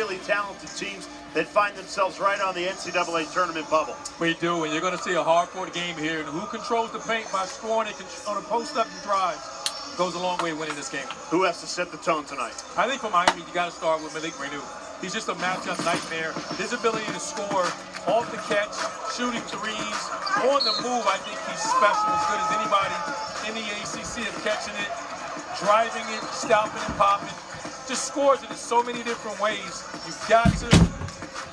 really talented teams that find themselves right on the NCAA tournament bubble. We do, and you're going to see a hard-fought game here. And who controls the paint by scoring it on a post-up and drives goes a long way winning this game. Who has to set the tone tonight? I think for Miami, you got to start with MBB Stanford. He's just a matchup nightmare. His ability to score off the catch, shooting threes, on the move, I think he's special, as good as anybody in the ACC of catching it, driving it, stopping and popping. Just scores it in so many different ways. You've got to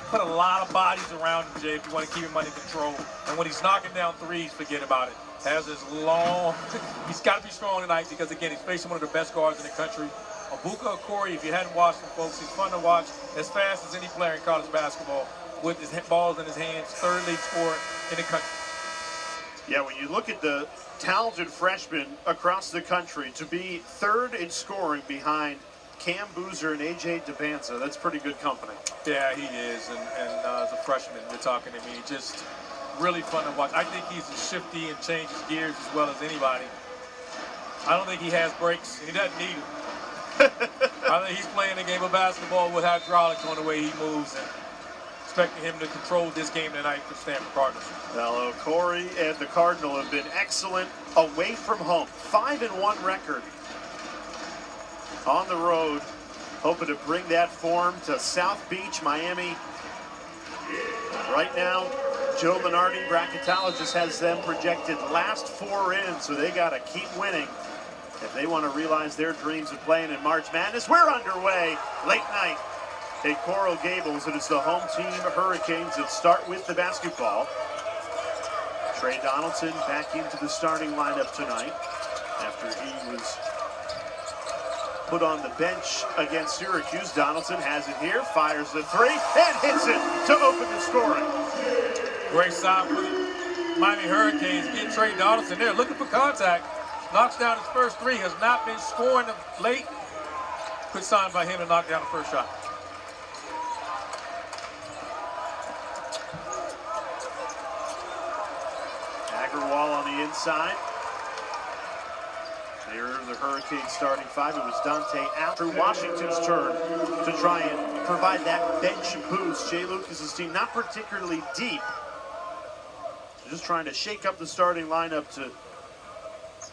put a lot of bodies around him, Jay, if you want to keep him under control. And when he's knocking down threes, forget about it. Has this long, he's got to be strong tonight because, again, he's facing one of the best guards in the country. Abuka Okori, if you hadn't watched him, folks, he's fun to watch, as fast as any player in college basketball, with his balls in his hands, third lead scorer in the country. Yeah, when you look at the talented freshmen across the country, to be third in scoring behind Cam Boozer and A.J. DeBanza, that's pretty good company. Yeah, he is, and as a freshman, you're talking to me, just really fun to watch. I think he's as shifty and changes gears as well as anybody. I don't think he has breaks, and he doesn't need them. I think he's playing a game of basketball with hydraulics on the way he moves, and expecting him to control this game tonight for Stanford Cardinals. Well, Okori and the Cardinal have been excellent away from home. 5-1 record on the road, hoping to bring that form to South Beach, Miami. Right now, Joe Lunardi, bracketologist, has them projected last 4 in, so they got to keep winning if they want to realize their dreams of playing in March Madness. We're underway late night at Coral Gables. It is the home team Hurricanes that start with the basketball. Trey Donaldson back into the starting lineup tonight after he was put on the bench against Syracuse. Donaldson has it here, fires the three, and hits it to open the scoring. Great sign for the Miami Hurricanes. Get Trey Donaldson there, looking for contact. Knocks down his first three, has not been scoring late. Good sign by him to knock down the first shot. Agarwal on the inside. There are the Hurricanes starting five. It was Dante after Washington's turn to try and provide that bench boost. Jay Lucas's team not particularly deep. Just trying to shake up the starting lineup to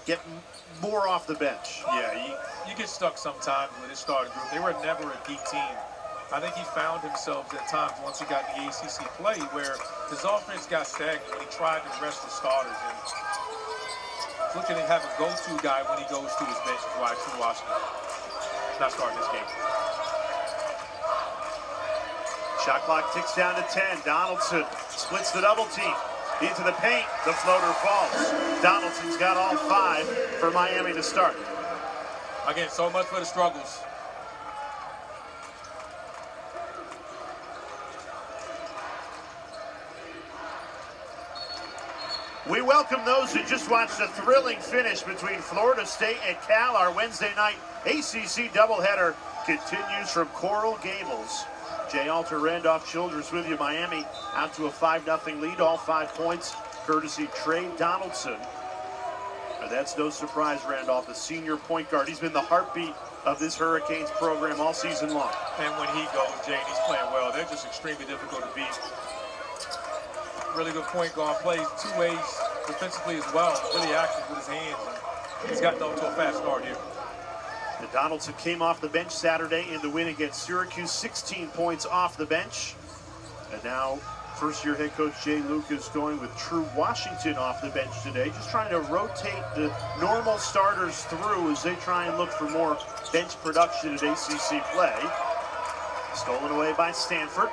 get more off the bench. Yeah, you get stuck sometimes with his starting group. They were never a deep team. I think he found himself at times once he got the ACC play where his offense got stagnant when he tried to rest the starters. And looking to have a go-to guy when he goes to his bench is why True Washington not starting this game. Shot clock ticks down to 10. Donaldson splits the double team. Into the paint, the floater falls. Donaldson's got all 5 for Miami to start. Again, so much for the struggles. We welcome those who just watched a thrilling finish between Florida State and Cal. Our Wednesday night ACC doubleheader continues from Coral Gables. Jay Alter, Randolph Childress with you. Miami out to a 5-0 lead, all 5 points, courtesy Trey Donaldson. And that's no surprise, Randolph, the senior point guard. He's been the heartbeat of this Hurricanes program all season long. And when he goes, Jay, and he's playing well, they're just extremely difficult to beat. Really good point guard, plays 2 ways defensively as well, really active with his hands. And he's gotten off to a fast start here. And Donaldson came off the bench Saturday in the win against Syracuse, 16 points off the bench. And now first-year head coach Jay Lucas going with True Washington off the bench today, just trying to rotate the normal starters through as they try and look for more bench production at ACC play. Stolen away by Stanford.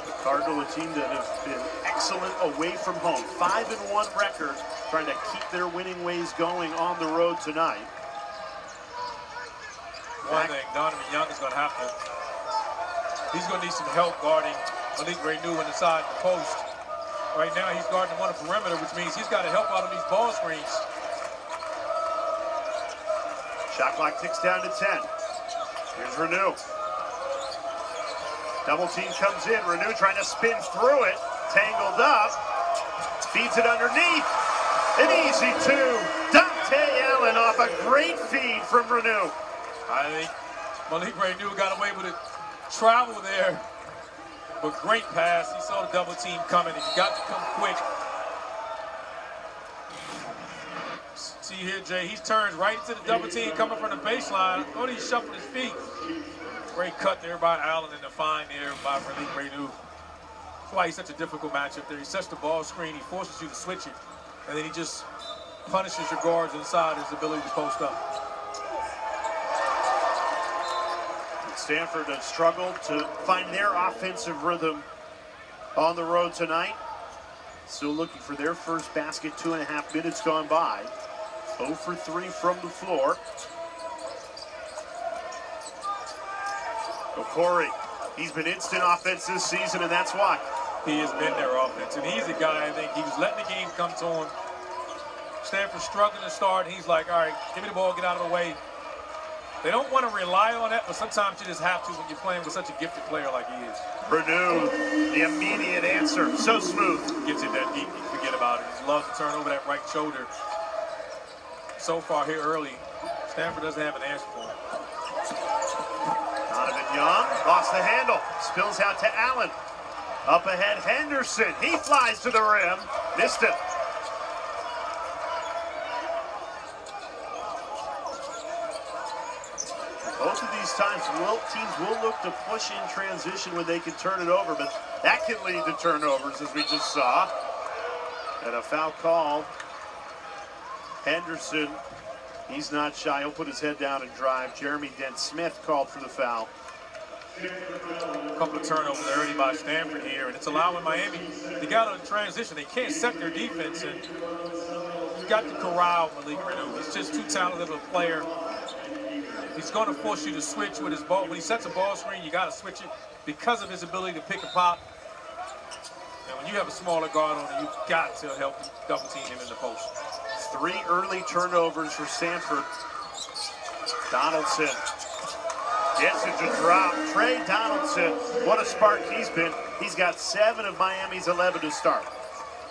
The Cardinal, a team that has been excellent away from home. 5-1 record, trying to keep their winning ways going on the road tonight. One thing, Donovan Young is going to have to, he's going to need some help guarding Malik Renew inside the post. Right now he's guarding one on the perimeter, which means he's got to help out on these ball screens. Shot clock ticks down to 10. Here's Renew. Double team comes in. Renew trying to spin through it. Tangled up. Feeds it underneath. An easy 2. Dante Allen off a great feed from Renew. I think Malik Renew got away with it. Travel there, but great pass. He saw the double team coming, and he got to come quick. See here, Jay, he turns right into the double team coming from the baseline. Oh, he shuffled his feet. Great cut there by Allen, and the fine there by Malik Renew. That's why he's such a difficult matchup there. He sets the ball screen, he forces you to switch it, and then he just punishes your guards inside his ability to post up. Stanford has struggled to find their offensive rhythm on the road tonight. Still looking for their first basket, 2.5 minutes gone by. 0 for 3 from the floor. Okori, he's been instant offense this season, and that's why. He has been their offense, and he's a guy, I think, he was letting the game come to him. Stanford struggling to start, and he's like, all right, give me the ball, get out of the way. They don't want to rely on that, but sometimes you just have to when you're playing with such a gifted player like he is. Renew, the immediate answer, so smooth. Gets it that deep, you forget about it. He loves to turn over that right shoulder. So far here early, Stanford doesn't have an answer for him. Donovan Young lost the handle, spills out to Allen. Up ahead, Henderson, he flies to the rim, missed it. Both of these times, teams will look to push in transition when they can turn it over, but that can lead to turnovers, as we just saw. And a foul call. Henderson, he's not shy. He'll put his head down and drive. Jeremy Dent-Smith called for the foul. A couple of turnovers already by Stanford here, and it's allowing Miami, they got on transition. They can't set their defense, and you got to corral Malik Renew. He's just too talented of a player. He's going to force you to switch with his ball. When he sets a ball screen, you got to switch it because of his ability to pick and pop. And when you have a smaller guard on it, you've got to help double team him in the post. 3 early turnovers for Stanford. Donaldson gets it to drop. Trey Donaldson, what a spark he's been. He's got 7 of Miami's 11 to start.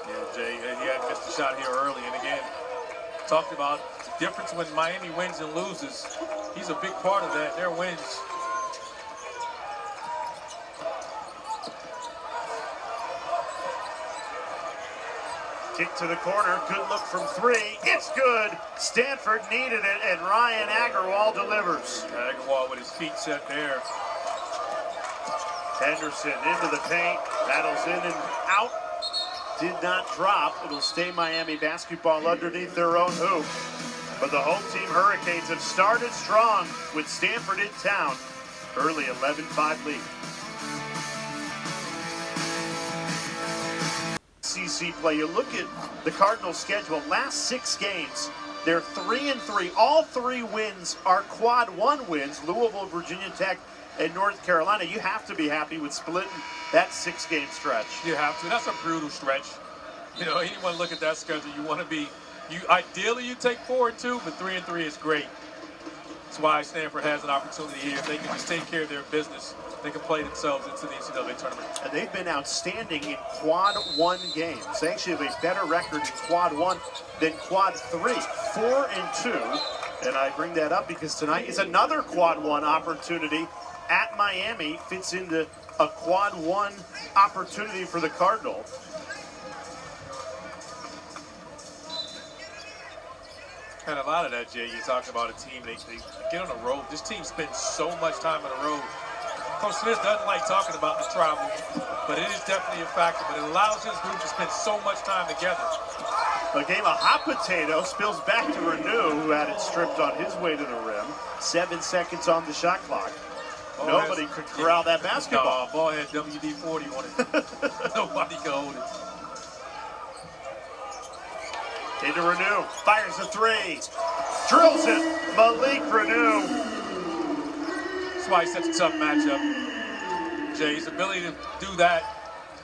Yeah, Jay, he had missed a shot here early. And again, talked about the difference when Miami wins and loses. He's a big part of that, their wins. Kick to the corner, good look from 3. It's good. Stanford needed it, and Ryan Agarwal delivers. Agarwal with his feet set there. Henderson into the paint, battles in and out. Did not drop. It'll stay Miami basketball underneath their own hoop. But the home team Hurricanes have started strong with Stanford in town. Early 11-5 lead. SEC play. You look at the Cardinals' schedule. Last 6 games, they're 3-3. All 3 wins are quad 1 wins. Louisville, Virginia Tech, and North Carolina. You have to be happy with splitting that 6-game stretch. You have to. That's a brutal stretch. You know, anyone look at that schedule, you want to be. Ideally, you take 4-2, but 3-3 is great. That's why Stanford has an opportunity here. If they can just take care of their business, they can play themselves into the NCAA tournament. And they've been outstanding in quad 1 games. They actually have a better record in quad 1 than quad 3, 4-2. And I bring that up because tonight is another quad 1 opportunity at Miami. Fits into a quad 1 opportunity for the Cardinals. And a lot of that, Jay, you're talking about a team, they get on the road. This team spends so much time on the road. Coach Smith doesn't like talking about the travel, but it is definitely a factor. But it allows his group to spend so much time together. A game of hot potato spills back to Renew, who had it stripped on his way to the rim. 7 seconds on the shot clock. Nobody could corral that basketball. No, ball had WD-40 on it. Nobody could hold it. Into Renew, fires a 3, drills it, Malik Renew. That's why he's such a tough matchup. Jay's ability to do that,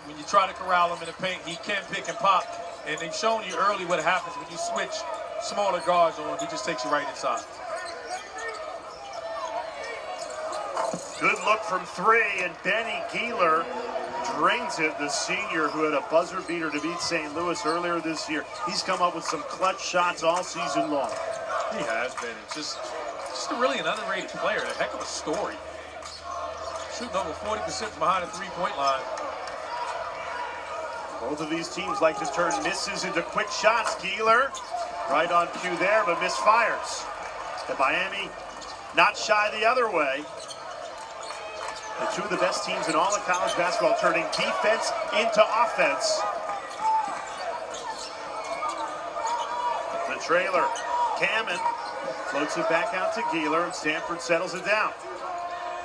when you try to corral him in the paint, he can pick and pop. And they've shown you early what happens when you switch smaller guards on him. He just takes you right inside. Good look from 3, and Benny Keeler drains it, the senior who had a buzzer beater to beat St. Louis earlier this year. He's come up with some clutch shots all season long. He has been. It's just Just really an underrated player. A heck of a story. Shooting over 40% behind the three-point line. Both of these teams like to turn misses into quick shots. Keeler right on cue there, but misfires. And Miami not shy the other way. The two of the best teams in all of college basketball turning defense into offense. The trailer, Kamen, floats it back out to Keeler, and Stanford settles it down.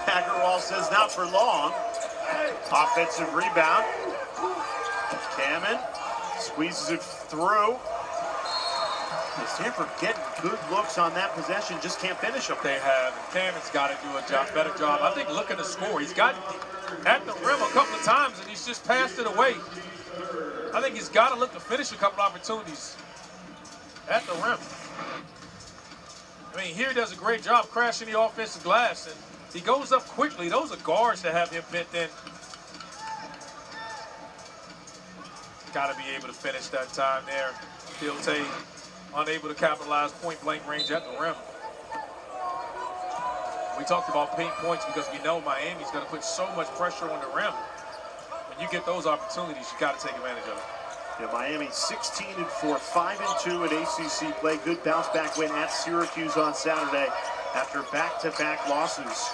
Agarwal says not for long. Offensive rebound. Kamen squeezes it through. Stanford getting good looks on that possession, just can't finish them. They have. Kamen's got to do a better job. I think looking to score. He's got at the rim a couple of times, and he's just passed it away. I think he's got to look to finish a couple opportunities at the rim. I mean, here he does a great job crashing the offensive glass, and he goes up quickly. Those are guards that have him bent in. Got to be able to finish that time there. Filte unable to capitalize point-blank range at the rim. We talked about paint points because we know Miami's going to put so much pressure on the rim. When you get those opportunities, you got to take advantage of it. Yeah, Miami 16-4, 5-2 in ACC play. Good bounce-back win at Syracuse on Saturday after back-to-back losses.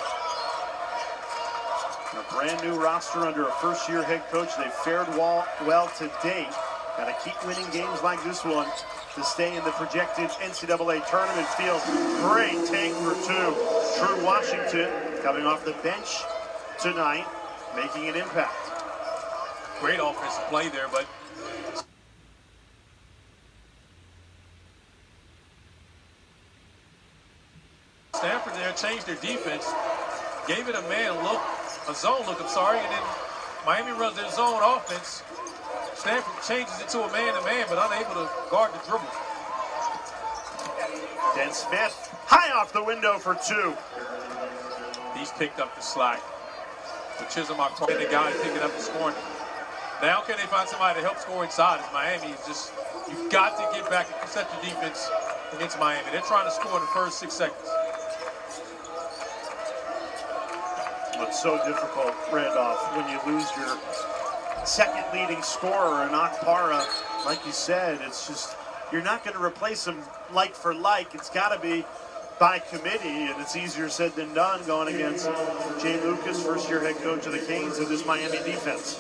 A brand new roster under a first-year head coach. They've fared well to date. Got to keep winning games like this one to stay in the projected NCAA tournament field. Great take for two. Drew Washington coming off the bench tonight, making an impact. Great offensive play there, but Stanford there changed their defense, gave it a zone look, and then Miami runs their zone offense. Stanford changes it to a man-to-man, but unable to guard the dribble. Dan Smith, high off the window for two. He's picked up the slack. The Chisholm and the guy picking up the scoring. Now can they find somebody to help score inside? As Miami is just, you've got to get back and set your defense against Miami. They're trying to score in the first 6 seconds. It's so difficult, Randolph, when you lose your second leading scorer in Akpara. Like you said, it's just, you're not going to replace him like for like. It's got to be by committee, and it's easier said than done going against Jay Lucas, first-year head coach of the Canes, of this Miami defense.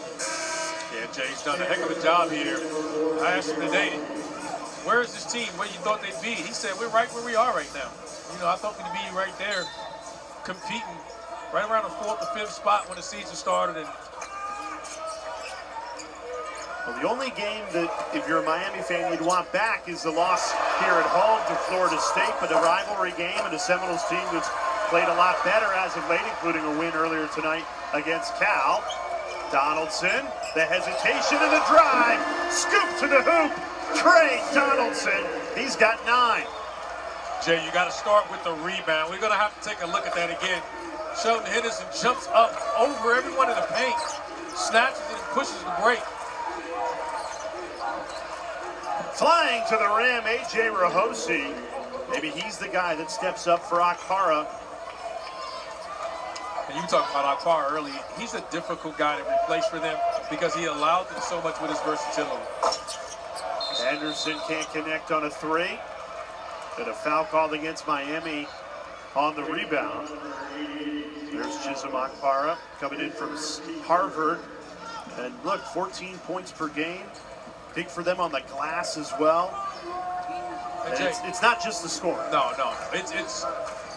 Yeah, Jay's done a heck of a job here. I asked him today, where is this team? Where you thought they'd be? He said, we're right where we are right now. You know, I thought we'd be right there competing right around the 4th or 5th spot when the season started. And well, the only game that, if you're a Miami fan, you'd want back is the loss here at home to Florida State, but a rivalry game and a Seminoles team that's played a lot better as of late, including a win earlier tonight against Cal. Donaldson, the hesitation and the drive, scoop to the hoop. Trey Donaldson, he's got 9. Jay, you got to start with the rebound. We're going to have to take a look at that again. Sheldon Henderson jumps up over everyone in the paint, snatches it and pushes the break. Flying to the rim, A.J. Rahosi. Maybe he's the guy that steps up for Akpara. And you talked about Akpara earlier. He's a difficult guy to replace for them because he allowed them so much with his versatility. Anderson can't connect on a 3. But a foul called against Miami on the rebound. There's Chisholm Akpara coming in from Harvard. And look, 14 points per game. Big for them on the glass as well. And Jay, it's not just the score. No. It's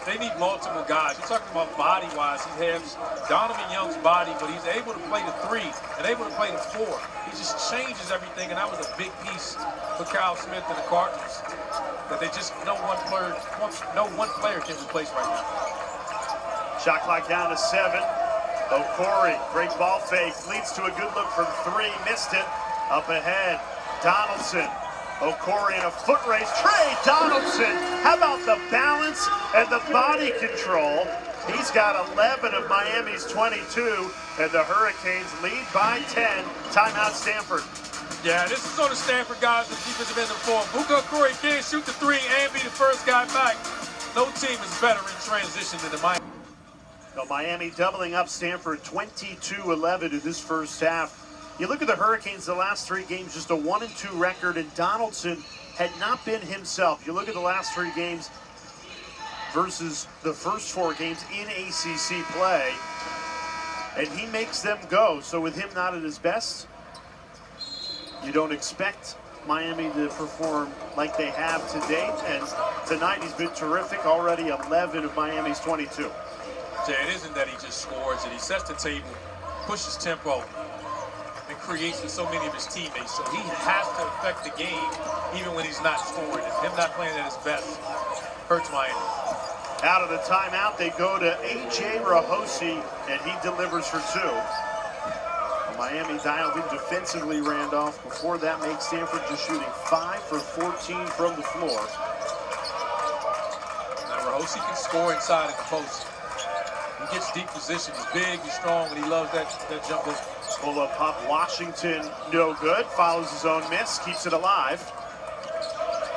they need multiple guys. You're talking about body-wise. He has Donovan Young's body, but he's able to play the 3 and able to play the 4. He just changes everything, and that was a big piece for Kyle Smith and the Cardinals. That they just no one player can replace right now. Shot clock down to 7. Okori, great ball fake, leads to a good look from 3, missed it. Up ahead, Donaldson. Okori in a foot race. Trey Donaldson, how about the balance and the body control? He's got 11 of Miami's 22, and the Hurricanes lead by 10. Timeout Stanford. Yeah, this is on the Stanford guys with defensive end of the floor. Buka Okori can't shoot the 3 and be the first guy back. no team is better in transition than the Miami. So Miami doubling up Stanford 22-11 in this first half. You look at the Hurricanes, the last 3 games, just a 1-2 record, and Donaldson had not been himself. You look at the last 3 games versus the first 4 games in ACC play, and he makes them go. So with him not at his best, you don't expect Miami to perform like they have to date, and tonight he's been terrific. Already 11 of Miami's 22. Jay, it isn't that he just scores, and he sets the table, pushes tempo, and creates with so many of his teammates. So he has to affect the game even when he's not scoring. And him not playing at his best hurts Miami. Out of the timeout, they go to A.J. Rahosi, and he delivers for 2. Miami dialed in defensively, Randolph. Before that, makes Stanford just shooting 5 for 14 from the floor. Now, Rahosi can score inside of the post. He gets deep position. He's big, he's strong, and he loves that jump ball. Pull-up pop, Washington, no good. Follows his own miss, keeps it alive.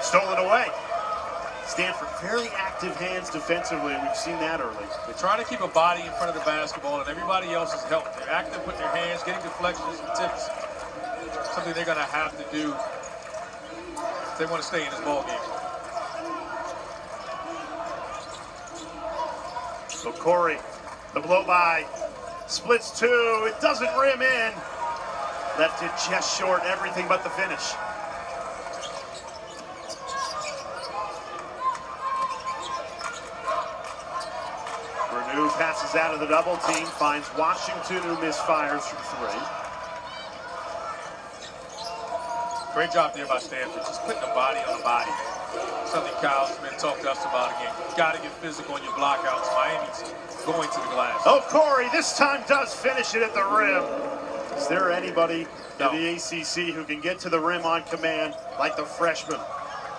Stolen away. Stanford, very active hands defensively. We've seen that early. They're trying to keep a body in front of the basketball, and everybody else is helping. They're active with their hands, getting deflections and tips. Something they're going to have to do if they want to stay in this ball game. So Corey, the blow by, splits 2. It doesn't rim in. Left it just short, everything but the finish. Renew passes out of the double team, finds Washington, who misfires from 3. Great job there by Stanford, just putting the body on the body. Something Kyle Smith talked to us about again. You got to get physical on your blockouts. Miami's going to the glass. Oh, Corey this time does finish it at the rim. Is there anybody in the ACC who can get to the rim on command like the freshman?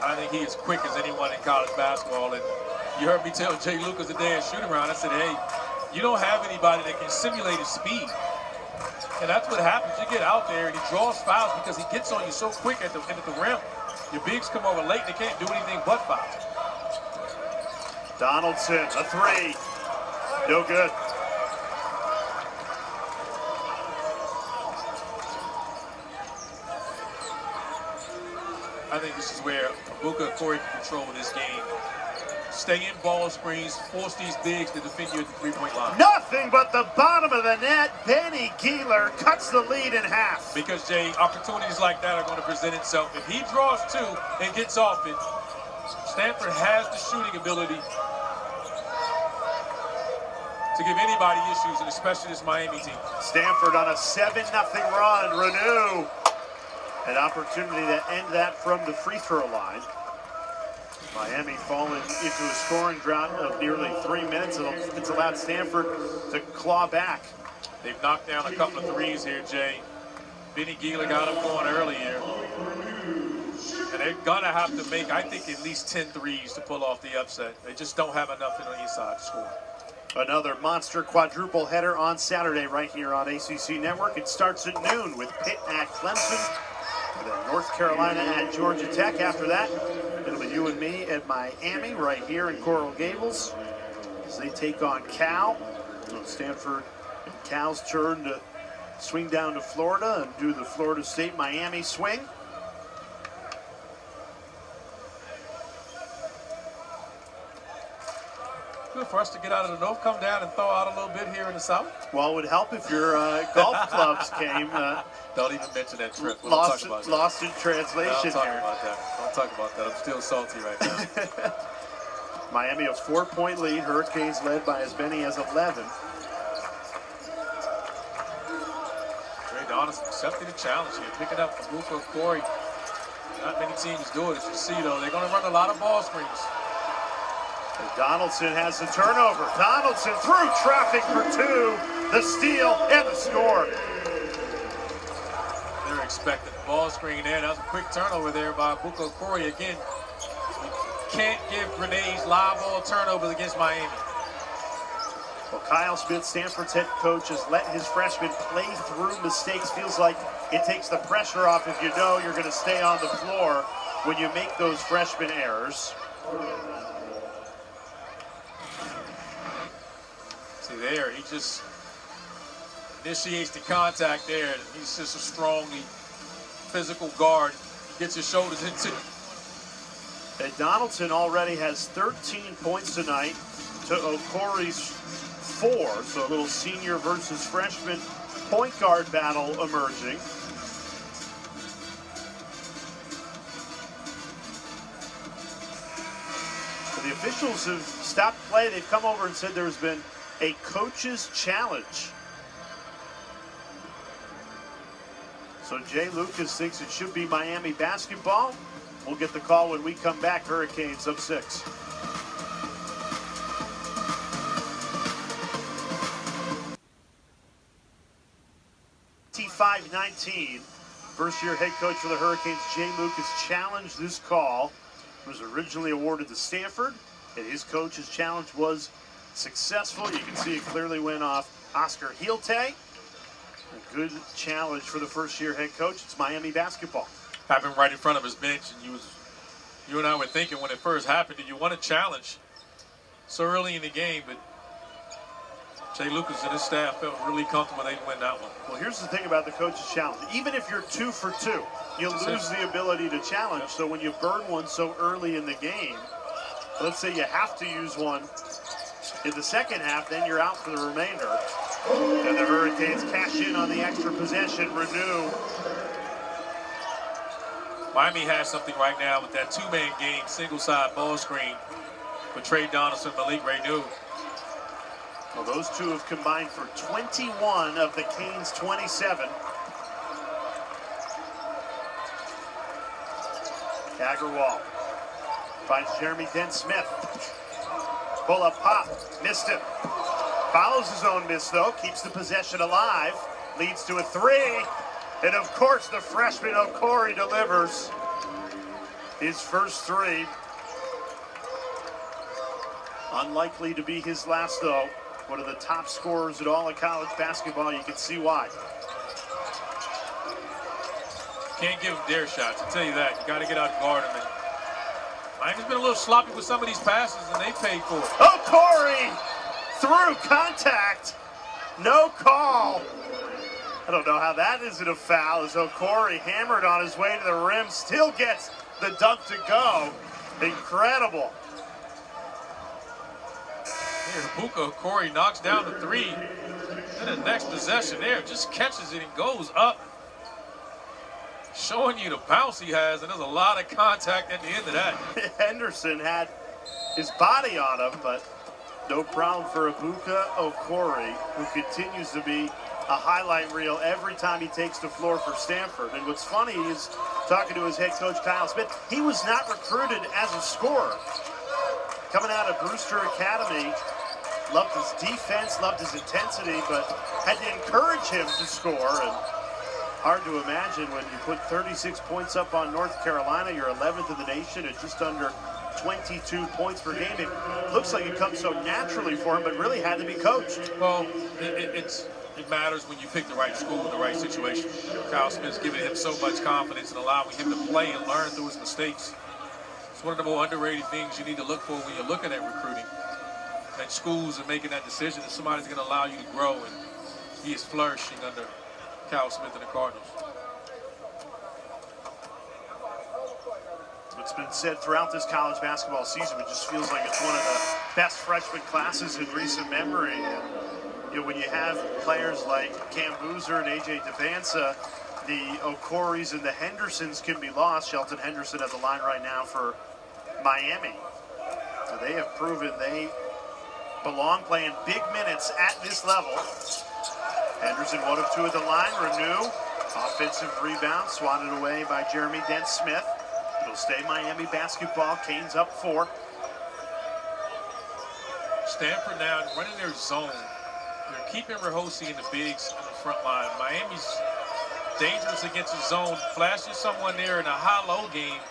I think he is quick as anyone in college basketball. And you heard me tell Jay Lucas today at shooting around, I said, hey, you don't have anybody that can simulate his speed. And that's what happens. You get out there and he draws fouls because he gets on you so quick at the rim. Your bigs come over late, they can't do anything but foul. Donaldson, a 3. No good. I think this is where Abuka Corey can control this game. Stay in ball screens, force these bigs to defend you at the 3-point line. Nothing but the bottom of the net. Benny Giehler cuts the lead in half. Because, Jay, opportunities like that are going to present itself. If he draws 2 and gets off it, Stanford has the shooting ability to give anybody issues, and especially this Miami team. Stanford on a 7-0 run. Renew. An opportunity to end that from the free throw line. Miami falling into a scoring drought of nearly 3 minutes. It's allowed Stanford to claw back. They've knocked down a couple of threes here, Jay. Benny Giehler got them going earlier. And they're going to have to make, I think, at least 10 threes to pull off the upset. They just don't have enough on the inside to score. Another monster quadruple header on Saturday right here on ACC Network. It starts at noon with Pitt at Clemson, and then North Carolina at Georgia Tech. After that, it'll be you and me at Miami right here in Coral Gables as they take on Cal. Stanford and Cal's turn to swing down to Florida and do the Florida State-Miami swing. Good for us to get out of the north, come down and thaw out a little bit here in the south. Well, it would help if your golf clubs came. Don't even mention that trip. Lost in translation Don't talk here. about that. Don't talk about that. I'm still salty right now. Miami a 4-point lead. Hurricanes led by as many as 11. Trey Donaldson accepting the challenge here, picking up Abuka Corey. Not many teams do it, as you see, though. They're going to run a lot of ball screens. And Donaldson has the turnover. Donaldson through traffic for 2. The steal and the score. They're expecting the ball screen there. That was a quick turnover there by Abuka Corey. Again, you can't give grenades live ball turnovers against Miami. Well, Kyle Smith, Stanford's head coach, has let his freshmen play through mistakes. Feels like it takes the pressure off if you know you're going to stay on the floor when you make those freshman errors. there. He just initiates the contact there. He's just a strongly physical guard. Gets his shoulders into. And Donaldson already has 13 points tonight to Okori's 4. So a little senior versus freshman point guard battle emerging. The officials have stopped play. They've come over and said there's been a coach's challenge. So Jay Lucas thinks it should be Miami basketball. We'll get the call when we come back. Hurricanes up 6. 25-19. First-year head coach for the Hurricanes, Jay Lucas, challenged this call. It was originally awarded to Stanford, and his coach's challenge was successful. You can see it clearly went off Oscar Hielte. A good challenge for the first-year head coach. It's Miami basketball. Happened right in front of his bench, and you and I were thinking when it first happened, did you want a challenge so early in the game? But Jay Lucas and his staff felt really comfortable they'd win that one. Well, here's the thing about the coach's challenge. Even if you're 2 for 2, you lose the ability to challenge. So when you burn one so early in the game, let's say you have to use one in the second half, then you're out for the remainder. And the Hurricanes cash in on the extra possession, renew. Miami has something right now with that two-man game, single-side ball screen with Trey Donaldson, Malik Renew. Well, those two have combined for 21 of the Canes' 27. Agarwal finds Jeremy Dent-Smith. Pull-up pop, missed it. Follows his own miss, though, keeps the possession alive, leads to a 3. And, of course, the freshman Okori delivers his first 3. Unlikely to be his last, though. One of the top scorers in all of college basketball. You can see why. Can't give him dare shots, I'll tell you that. You got to get out and guard him. And Miami's been a little sloppy with some of these passes, and they paid for it. Okori through contact. No call. I don't know how that isn't a foul, as Okori, hammered on his way to the rim, still gets the dunk to go. Incredible. Here, Buka Okori knocks down the 3. Then the next possession there, just catches it and goes up. Showing you the bounce he has, and there's a lot of contact at the end of that. Henderson had his body on him, but no problem for Buka Okori, who continues to be a highlight reel every time he takes the floor for Stanford. And what's funny is, talking to his head coach, Kyle Smith, he was not recruited as a scorer. Coming out of Brewster Academy, loved his defense, loved his intensity, but had to encourage him to score. And hard to imagine when you put 36 points up on North Carolina, you're 11th in the nation at just under 22 points per game. It looks like it comes so naturally for him, but really had to be coached. Well, it matters when you pick the right school in the right situation. Kyle Smith's giving him so much confidence and allowing him to play and learn through his mistakes. It's one of the more underrated things you need to look for when you're looking at recruiting. And schools are making that decision that somebody's going to allow you to grow, and he is flourishing under Kyle Smith and the Cardinals. It's been said throughout this college basketball season, it just feels like it's one of the best freshman classes in recent memory. And, you know, when you have players like Cam Boozer and AJ Devanza, the Okoris and the Hendersons can be lost. Shelton Henderson has a line right now for Miami. So they have proven they belong playing big minutes at this level. Henderson 1 of 2 at the line. Renew, offensive rebound, swatted away by Jeremy Dent-Smith. It'll stay Miami basketball. Canes up 4. Stanford now running their zone. They're keeping Rahosi in the bigs on the front line. Miami's dangerous against the zone. Flashes someone there in a high-low game.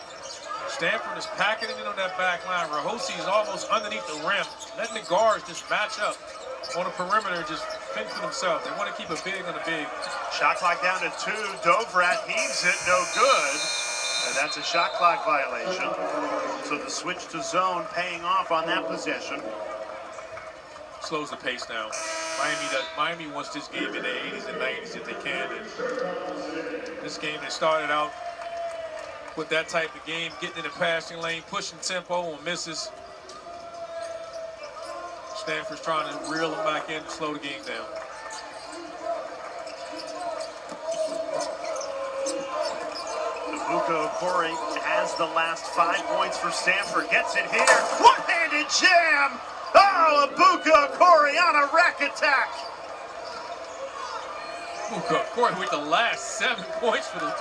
Stanford is packing it in on that back line. Rahosi is almost underneath the rim, letting the guards just match up on the perimeter, just fend for themselves. They want to keep a big on a big. Shot clock down to 2. Dovrat heaves it, no good. And that's a shot clock violation. So the switch to zone paying off on that possession. slows the pace down. Miami wants this game in the 80s and 90s if they can. And this game, they started out with that type of game, getting in the passing lane, pushing tempo on misses. Stanford's trying to reel them back in, slow the game down. Okori has the last 5 points for Stanford. Gets it here. One-handed jam. Oh, Okori on a rack attack. Okori with the last 7 points for the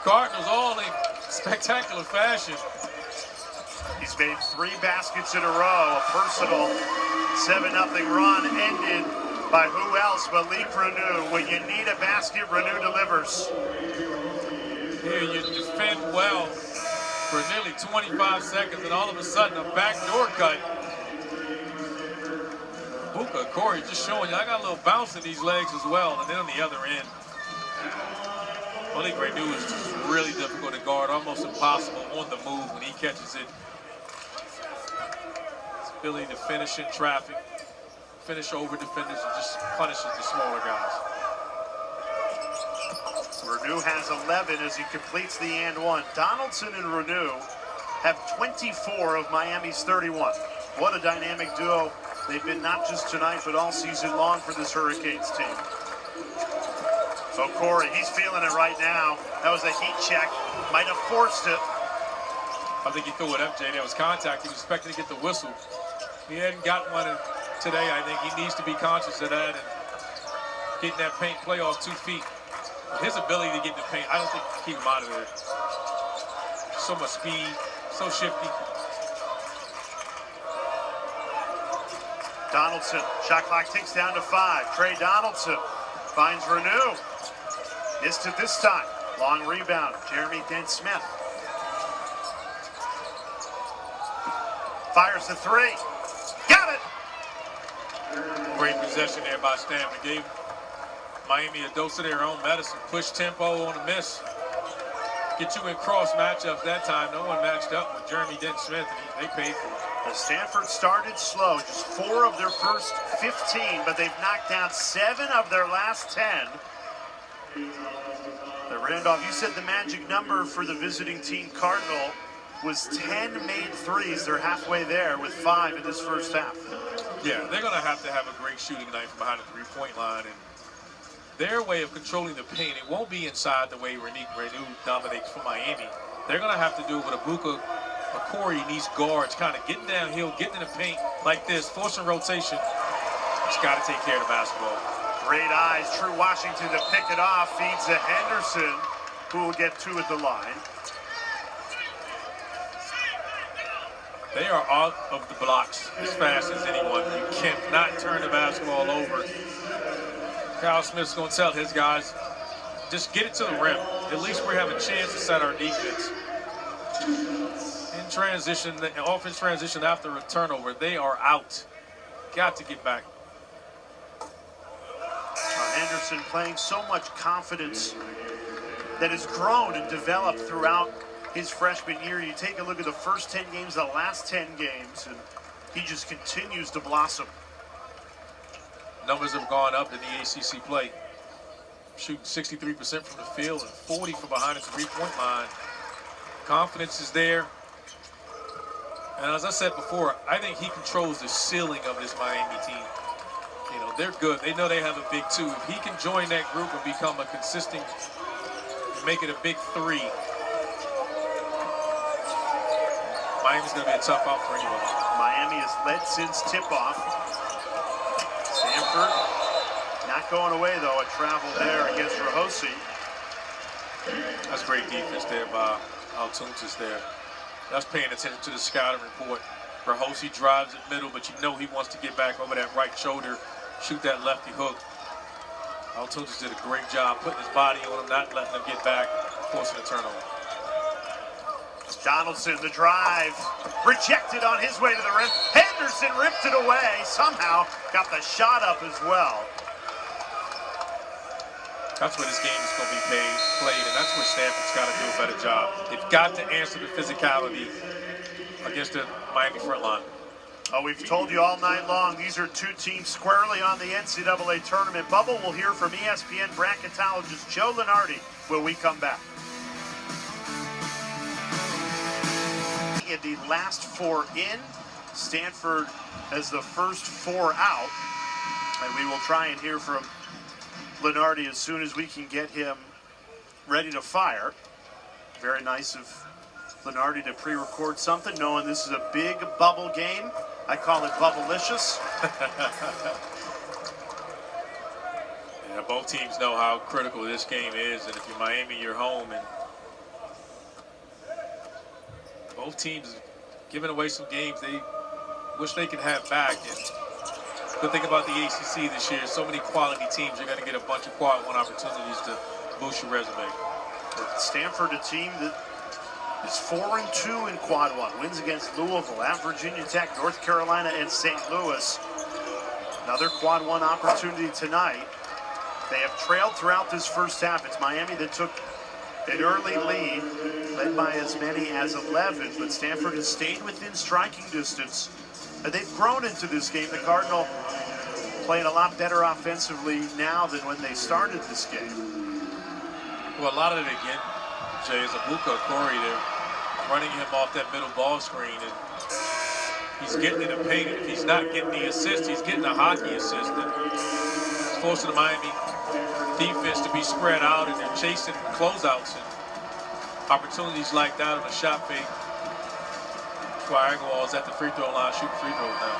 Cardinals, all in spectacular fashion. He's made 3 baskets in a row. A personal 7-0 run ended by who else but Malik Reneau. When you need a basket, Reneau delivers. Here you defend well for nearly 25 seconds, and all of a sudden a backdoor cut. Okori just showing you, I got a little bounce in these legs as well, and then on the other end, Malik Reneau is just really difficult to guard, almost impossible on the move when he catches it. His ability to finish in traffic, finish over defenders, and just punishes the smaller guys. Reneau has 11 as he completes the and one. Donaldson and Reneau have 24 of Miami's 31. What a dynamic duo they've been, not just tonight, but all season long for this Hurricanes team. Okori, he's feeling it right now. That was a heat check. Might have forced it. I think he threw it up, Jay. That was contact. He was expecting to get the whistle. He hadn't gotten one today. I think he needs to be conscious of that and getting that paint play off 2 feet. His ability to get in the paint, I don't think keep him out of there. So much speed, so shifty. Donaldson, shot clock ticks down to 5. Trey Donaldson finds Reneau. Missed it this time. Long rebound, Jeremy Dent-Smith. Fires the 3. Got it! Great possession there by Stanford. Gave Miami a dose of their own medicine. Push tempo on a miss. Get you in cross matchups that time. No one matched up with Jeremy Dent-Smith, and they paid for it. The Stanford started slow, just 4 of their first 15, but they've knocked down 7 of their last 10. The Randolph, you said the magic number for the visiting team Cardinal was 10 made threes. They're halfway there with 5 in this first half. Yeah, they're going to have a great shooting night from behind the three-point line. And their way of controlling the paint, it won't be inside the way Reneau dominates for Miami. They're going to have to do it with Okori and these guards kind of getting downhill, getting in the paint like this, forcing rotation. Just got to take care of the basketball. Great eyes. True Washington to pick it off. Feeds to Henderson, who will get 2 at the line. They are out of the blocks as fast as anyone. You cannot turn the basketball over. Kyle Smith's going to tell his guys, just get it to the rim. At least we have a chance to set our defense. In transition, the offense transition after a turnover, they are out. Got to get back. Henderson playing so much confidence that has grown and developed throughout his freshman year. You take a look at the first 10 games, the last 10 games, and he just continues to blossom. Numbers have gone up in the ACC play. Shooting 63% from the field and 40 from behind the three-point line. Confidence is there. And as I said before, I think he controls the ceiling of this Miami team. You know, they're good. They know they have a big 2. If he can join that group and become a consistent, make it a big 3, Miami's going to be a tough out for anyone. Miami has led since tip-off. Stanford not going away, though. A travel there against Rahosi. That's great defense there by Altuntis there. That's paying attention to the scouting report. Rahosi drives it middle, but you know he wants to get back over that right shoulder, shoot that lefty hook. Altuntis did a great job putting his body on him, not letting him get back, forcing a turnover. Donaldson, the drive, rejected on his way to the rim. Henderson ripped it away, somehow got the shot up as well. That's where this game is going to be played, and that's where Stanford's got to do a better job. They've got to answer the physicality against the Miami front line. Oh, we've told you all night long, these are two teams squarely on the NCAA tournament bubble. We'll hear from ESPN bracketologist Joe Lunardi when we come back. In the last four in, Stanford has the first four out. And we will try and hear from Lunardi as soon as we can get him ready to fire. Very nice of Lunardi to pre-record something, knowing this is a big bubble game. I call it bubblicious. Yeah, both teams know how critical this game is, and if you're Miami, you're home. And both teams giving away some games they wish they could have back. And the thing about the ACC this year, so many quality teams, you're going to get a bunch of quad one opportunities to boost your resume. Stanford, a team that is 4-2 in quad one. Wins against Louisville, at Virginia Tech, North Carolina, and St. Louis. Another quad one opportunity tonight. They have trailed throughout this first half. It's Miami that took an early lead, led by as many as 11, but Stanford has stayed within striking distance. And they've grown into this game. The Cardinal playing a lot better offensively now than when they started this game. Well, a lot of it again, Jay, is Abuka Okori. They're running him off that middle ball screen, and he's getting in the paint. If he's not getting the assist, he's getting a hockey assist. And it's forcing the Miami defense to be spread out, and they're chasing closeouts and opportunities like that on a shot fake. Aguilar is at the free throw line, shooting free throws now.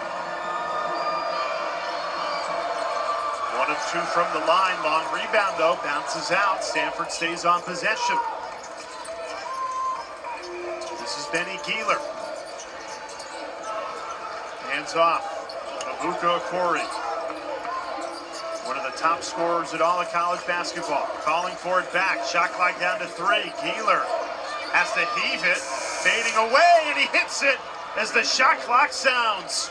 1 of 2 from the line. Long rebound, though. Bounces out. Stanford stays on possession. This is Benny Keeler. Hands off. Abuka Okori. One of the top scorers at all of college basketball. Calling for it back. Shot clock down to 3. Keeler has to heave it. Fading away, and he hits it as the shot clock sounds.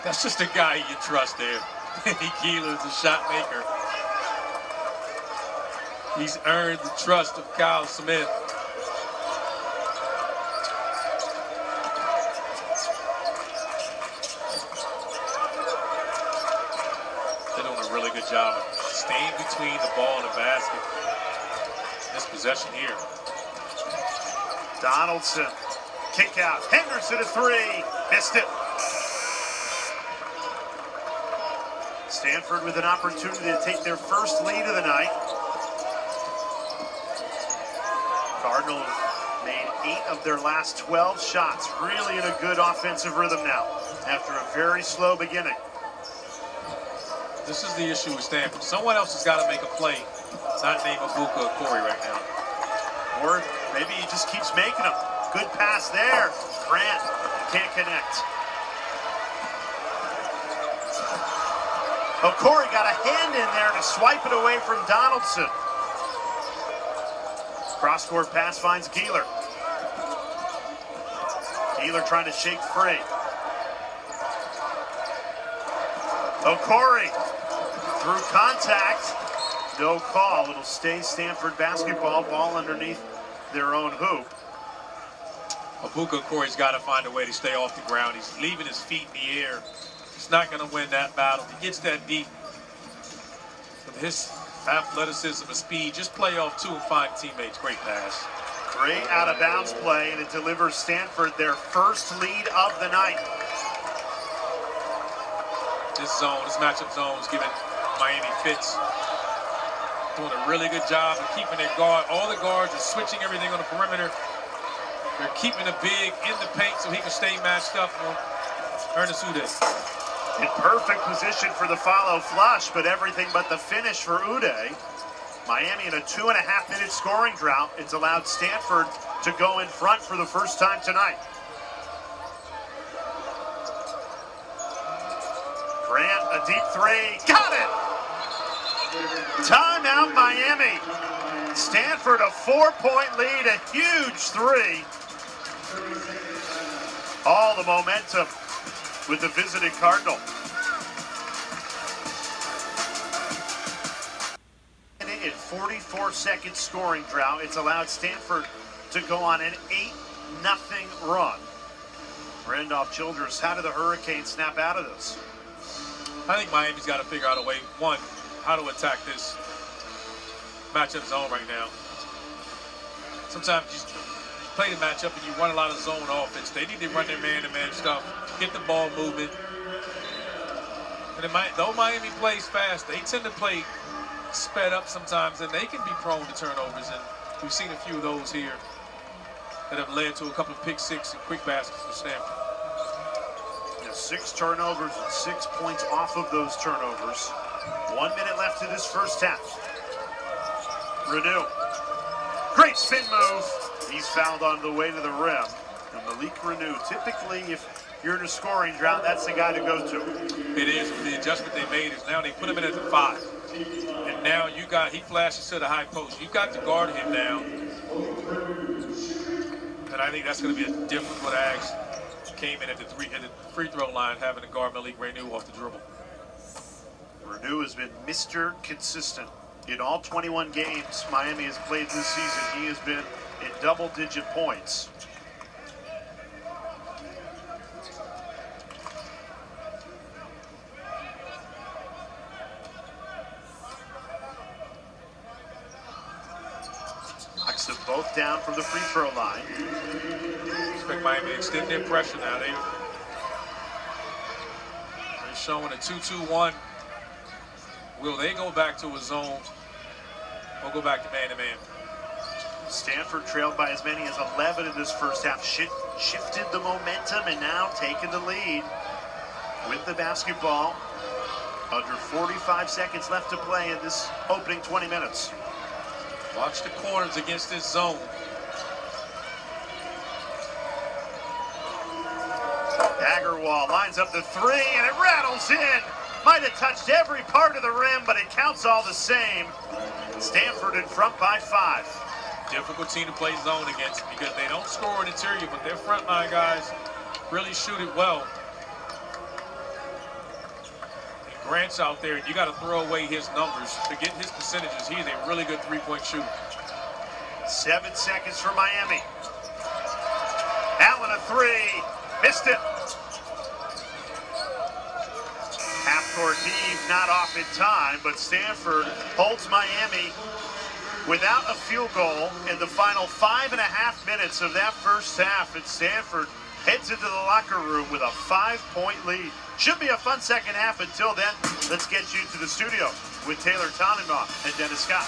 That's just a guy you trust there. Benny Keeler is a shot maker. He's earned the trust of Kyle Smith. They're doing a really good job of staying between the ball and the basket. This possession here. Donaldson, kick out. Henderson, a 3. Missed it. Stanford with an opportunity to take their first lead of the night. Cardinals made 8 of their last 12 shots. Really in a good offensive rhythm now after a very slow beginning. This is the issue with Stanford. Someone else has got to make a play. Not named Abuka Okori right now. Or maybe he just keeps making them. Good pass there. Grant can't connect. Okori got a hand in there to swipe it away from Donaldson. Cross-court pass finds Keeler. Keeler trying to shake free. Okori through contact. No call. It'll stay Stanford basketball. Ball underneath their own hoop. Abuka Okori's got to find a way to stay off the ground. He's leaving his feet in the air. He's not going to win that battle. He gets that deep. With his athleticism and speed, just play off 2 and find teammates. Great pass. Great out-of-bounds play, and it delivers Stanford their first lead of the night. This zone, this matchup zone is giving Miami fits. Doing a really good job of keeping their guard. All the guards are switching everything on the perimeter. They're keeping the big in the paint so he can stay matched up on Ernest Udeh. In perfect position for the follow flush, but everything but the finish for Udeh. Miami in a 2.5-minute scoring drought. It's allowed Stanford to go in front for the first time tonight. Grant, a deep 3. Got it! Timeout, Miami. Stanford, a 4-point lead, a huge 3. All the momentum with the visiting Cardinal. In 44-second scoring drought, it's allowed Stanford to go on an 8-0 run. Randolph Childress, how do the Hurricanes snap out of this? I think Miami's got to figure out a way, one, how to attack this matchup zone right now. Sometimes you play the matchup and you run a lot of zone offense. They need to run their man-to-man stuff, get the ball movement. And though Miami plays fast, they tend to play sped up sometimes, and they can be prone to turnovers. And we've seen a few of those here that have led to a couple of pick six and quick baskets for Stanford. 6 turnovers and 6 points off of those turnovers. 1 minute left in this first half. Renew. Great spin move. He's fouled on the way to the rim. And Malik Renew, typically if you're in a scoring drought, that's the guy to go to. It is. The adjustment they made is now they put him in at the 5. And now he flashes to the high post. You've got to guard him now. And I think that's going to be a difficult ask. Came in at the free throw line, having to guard Malik Renew off the dribble. Renew has been Mr. Consistent. In all 21 games Miami has played this season, he has been in double-digit points. Knocks them both down from the free throw line. Expect Miami to extend their pressure now. They're showing a 2-2-1. Will they go back to a zone or go back to man-to-man? Stanford trailed by as many as 11 in this first half, shifted the momentum and now taking the lead with the basketball. Under 45 seconds left to play in this opening 20 minutes. Watch the corners against this zone. Agarwal lines up the 3 and it rattles in. Might have touched every part of the rim, but it counts all the same. Stanford in front by 5. Difficult team to play zone against because they don't score in interior, but their frontline guys really shoot it well. And Grant's out there, and you got to throw away his numbers to get his percentages. He's a really good three-point shooter. 7 seconds for Miami. Allen a 3, missed it. Half-court heave, not off in time, but Stanford holds Miami without a field goal in the final 5.5 minutes of that first half. And Stanford heads into the locker room with a 5-point lead. Should be a fun second half. Until then, let's get you to the studio with Taylor Tannenbaum and Dennis Scott.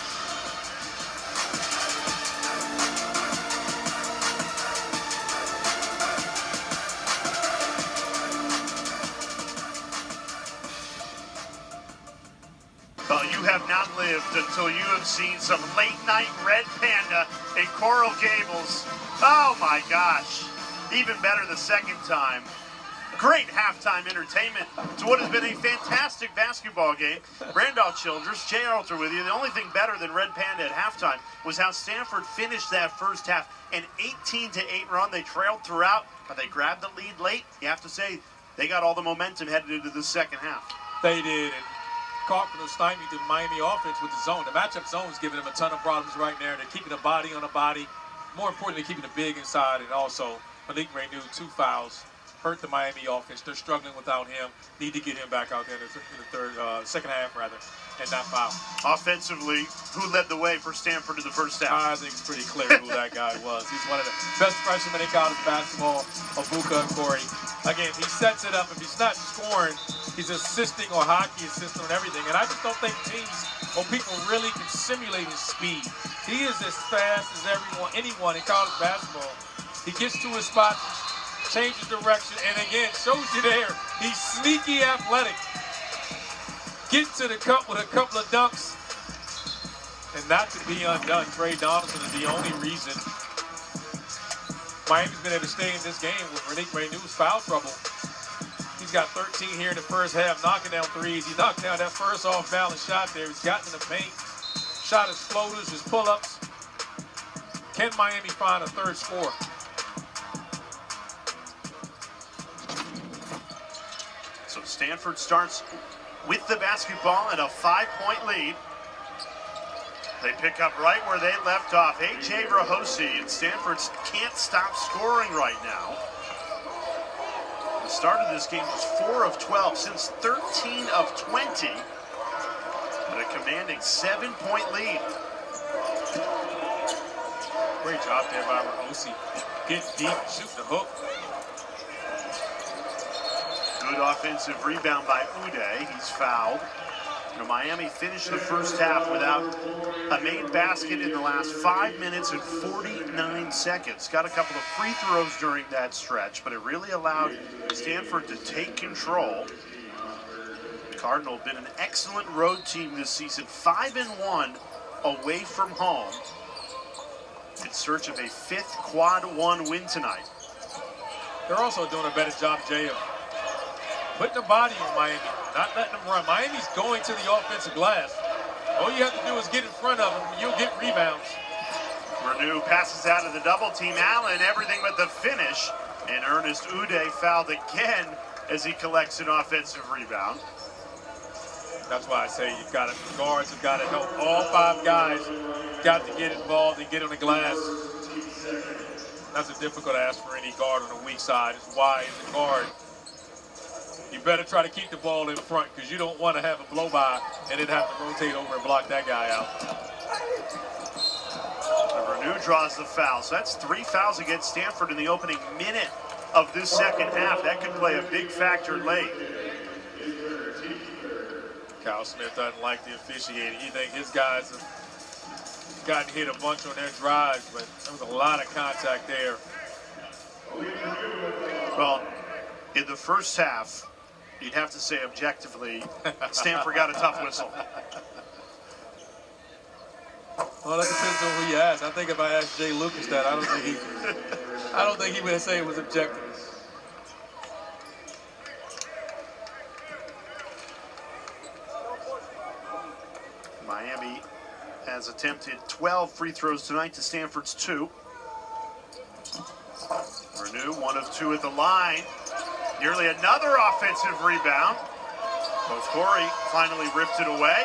Well, you have not lived until you have seen some late-night Red Panda in Coral Gables. Oh, my gosh. Even better the second time. Great halftime entertainment to what has been a fantastic basketball game. Randolph Childress, Jay Arthur with you. The only thing better than Red Panda at halftime was how Stanford finished that first half. An 18-8 run. They trailed throughout, but they grabbed the lead late. You have to say they got all the momentum headed into the second half. They did. Carpenter stymied the Miami offense with the zone. The matchup zone is giving them a ton of problems right now. They're keeping a body on a body. More importantly, keeping the big inside. And also, Malik Renew, 2 fouls. Hurt the Miami offense. They're struggling without him. Need to get him back out there in the second half, and not foul. Offensively, who led the way for Stanford in the first half? I think it's pretty clear who that guy was. He's one of the best freshmen in college basketball, Abuka Corey. Again, he sets it up. If he's not scoring, he's assisting or hockey assisting on everything. And I just don't think teams or people really can simulate his speed. He is as fast as anyone in college basketball. He gets to his spot, changes direction, and again, shows you there, he's sneaky athletic. Gets to the cup with a couple of dunks, and not to be undone. Trey Donaldson is the only reason Miami's been able to stay in this game with Malik Renew's foul trouble. He's got 13 here in the first half, knocking down threes. He knocked down that first off-balance shot there. He's gotten in the paint, shot his floaters, his pull-ups. Can Miami find a third scorer? So Stanford starts with the basketball and a 5-point lead. They pick up right where they left off. A.J. Rahosi, and Stanford can't stop scoring right now. Start of this game was 4 of 12, since 13 of 20. With a commanding 7-point lead. Great job there by Osi. Get deep, shoot the hook. Good offensive rebound by Uday. He's fouled. You know, Miami finished the first half without a made basket in the last 5 minutes and 49 seconds. Got a couple of free throws during that stretch, but it really allowed Stanford to take control. Cardinal have been an excellent road team this season, 5-1 away from home, in search of a 5th quad 1 win tonight. They're also doing a better job, Jay, of putting the body on Miami, not letting them run. Miami's going to the offensive glass. All you have to do is get in front of them, and you'll get rebounds. Renew passes out of the double team. Allen, everything but the finish. And Ernest Uday fouled again as he collects an offensive rebound. That's why I say you've got to, the guards have got to help. All 5 guys got to get involved and get on the glass. That's a difficult ask for any guard on the weak side. It's why, as a guard, you better try to keep the ball in front, because you don't want to have a blow-by and then have to rotate over and block that guy out. Renew draws the foul. So that's 3 fouls against Stanford in the opening minute of this second half. That could play a big factor late. Kyle Smith doesn't like the officiating. He thinks his guys have gotten hit a bunch on their drives, but there was a lot of contact there. Well, in the first half, you'd have to say objectively, Stanford got a tough whistle. Well, that depends on who you ask. I think if I asked Jay Lucas that, I don't think he would say it was objective. Miami has attempted 12 free throws tonight to Stanford's 2. Renew 1 of 2 at the line. Nearly another offensive rebound. Okori finally ripped it away.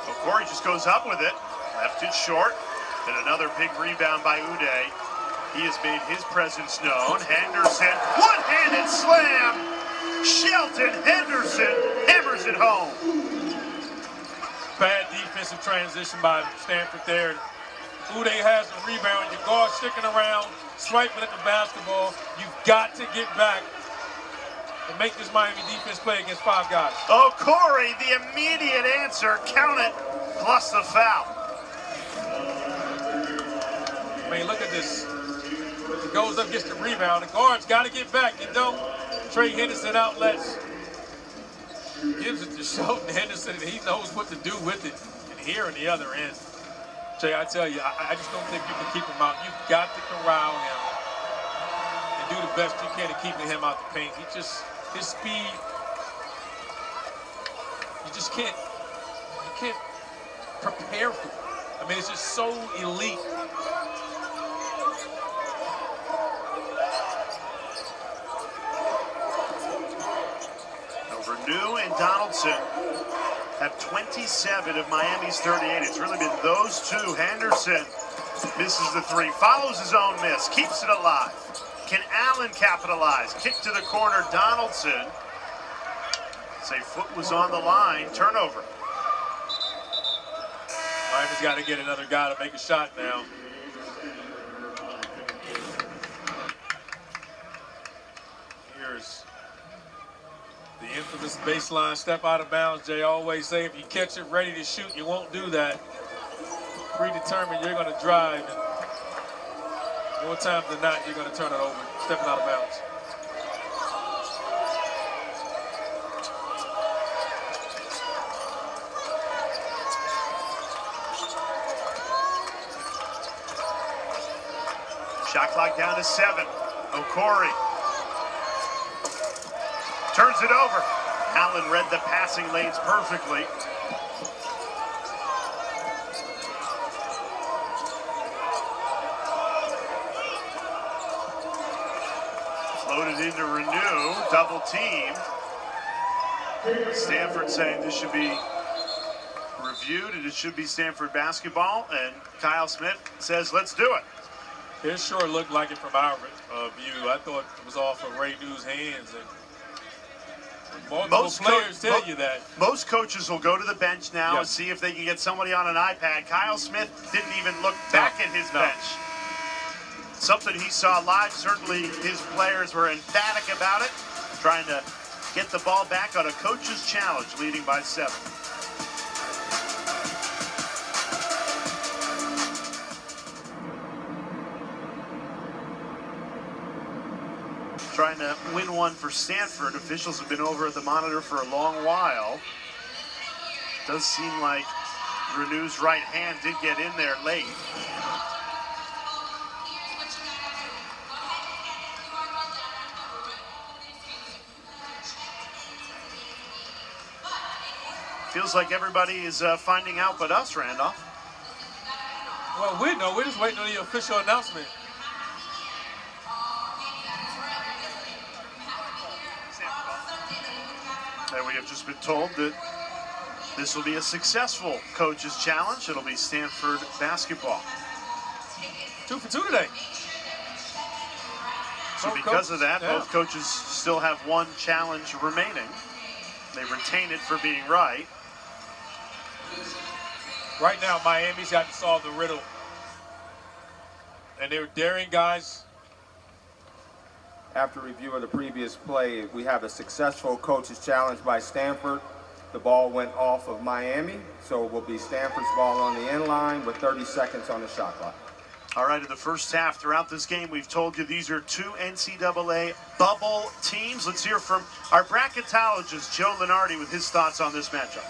Okori just goes up with it. Left it short. And another big rebound by Uday. He has made his presence known. Henderson, one-handed slam. Shelton Henderson hammers it home. Bad defensive transition by Stanford there. Uday has the rebound. Your guard sticking around, swiping at the basketball. You've got to get back and make this Miami defense play against 5 guys. Okori, the immediate answer. Count it, plus the foul. I mean, look at this. He goes up, gets the rebound. The guard's got to get back. You don't. Trey Henderson outlets. Gives it to Shelton Henderson, and he knows what to do with it. And here on the other end, Jay, I tell you, I just don't think you can keep him out. You've got to corral him and do the best you can to keeping him out the paint. His speed, you can't prepare for it. I mean, it's just so elite. Renew and Donaldson have 27 of Miami's 38. It's really been those two. Henderson misses the 3, follows his own miss, keeps it alive. Can Allen capitalize? Kick to the corner, Donaldson. Say foot was on the line, turnover. Miami's got to get another guy to make a shot now. Here's the infamous baseline step out of bounds. Jay always say if you catch it ready to shoot, you won't do that. Predetermined, you're going to drive. And more times than not, you're going to turn it over, stepping out of bounds. Shot clock down to 7. Okori turns it over. Allen read the passing lanes perfectly. Floated into Renew, double teamed. Stanford saying this should be reviewed and it should be Stanford basketball, and Kyle Smith says let's do it. It sure looked like it from our view. I thought it was off of Ray New's hands. And multiple players tell you that. Most coaches will go to the bench now and Yes. see if they can get somebody on an iPad. Kyle Smith didn't even look back at his bench. Something he saw live. Certainly his players were emphatic about it, trying to get the ball back on a coach's challenge, leading by 7. Trying to win one for Stanford. Officials have been over at the monitor for a long while. Does seem like Renew's right hand did get in there late. Feels like everybody is finding out but us, Randolph. Well, we know. We're just waiting on the official announcement. And we have just been told that this will be a successful coach's challenge. It'll be Stanford basketball. 2 for 2 today. So because of that, both coaches still have one challenge remaining. They retain it for being right. Right now, Miami's got to solve the riddle. And they're daring guys. After review of the previous play, we have a successful coach's challenge by Stanford. The ball went off of Miami, so it will be Stanford's ball on the end line with 30 seconds on the shot clock. All right, in the first half, throughout this game, we've told you these are 2 NCAA bubble teams. Let's hear from our bracketologist, Joe Lenardi, with his thoughts on this matchup.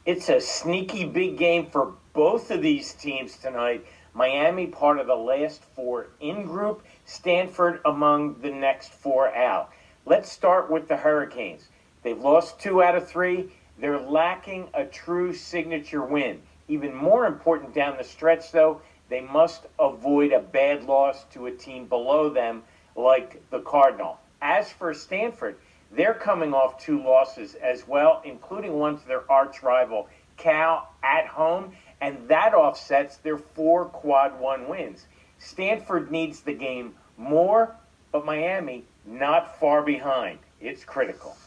It's a sneaky big game for both of these teams tonight. Miami, part of the last 4 in group. Stanford among the next 4 out. Let's start with the Hurricanes. They've lost 2 out of 3. They're lacking a true signature win. Even more important down the stretch, though, they must avoid a bad loss to a team below them like the Cardinal. As for Stanford, they're coming off 2 losses as well, including one to their arch rival, Cal, at home, and that offsets their 4 quad 1 wins. Stanford needs the game more, but Miami not far behind. It's critical.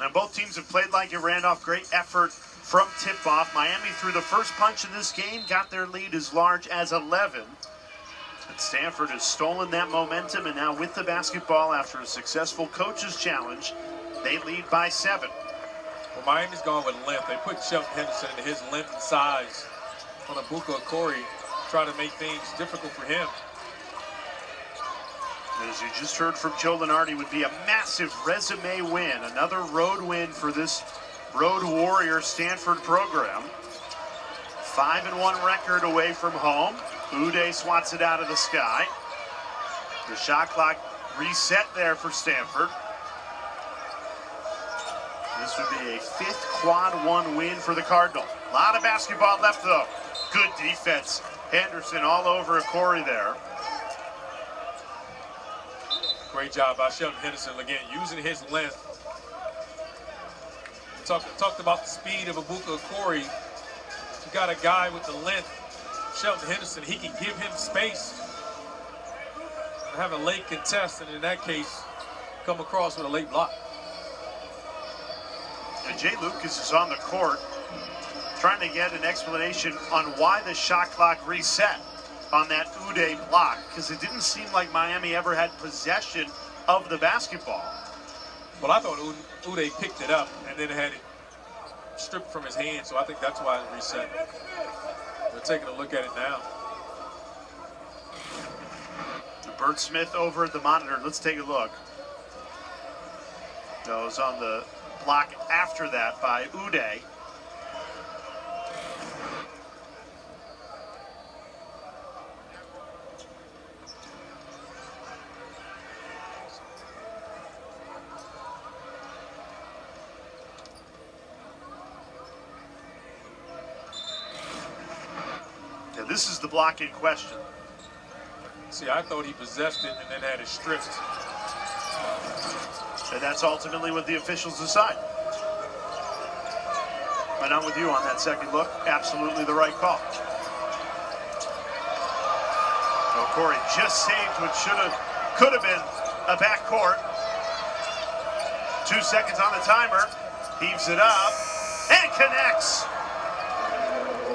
And both teams have played like it, Randolph. Great effort from tip-off. Miami threw the first punch in this game, got their lead as large as 11. And Stanford has stolen that momentum, and now with the basketball after a successful coach's challenge, they lead by 7. Well, Miami's gone with length. They put Shelton Henderson into his length and size on Abuka Okori, trying to make things difficult for him. As you just heard from Joe Lenardi, would be a massive resume win. Another road win for this Road Warrior Stanford program. 5-1 record away from home. Uday swats it out of the sky. The shot clock reset there for Stanford. This would be a 5th quad 1 win for the Cardinal. A lot of basketball left though. Good defense. Henderson all over Okori there. Great job by Shelton Henderson, again, using his length. Talked about the speed of Abuka Okori. You got a guy with the length, Shelton Henderson, he can give him space and have a late contest, and in that case, come across with a late block. And Jay Lucas is on the court trying to get an explanation on why the shot clock reset on that Uday block, because it didn't seem like Miami ever had possession of the basketball. Well, I thought Uday picked it up and then had it stripped from his hand, so I think that's why it reset. They're taking a look at it now. Bert Smith over at the monitor. Let's take a look. That was on the block after that by Uday. And this is the block in question. See, I thought he possessed it and then had it stripped. And that's ultimately what the officials decide. And I'm with you on that second look. Absolutely the right call. Corey just saved what could have been a backcourt. 2 seconds on the timer. Heaves it up and connects.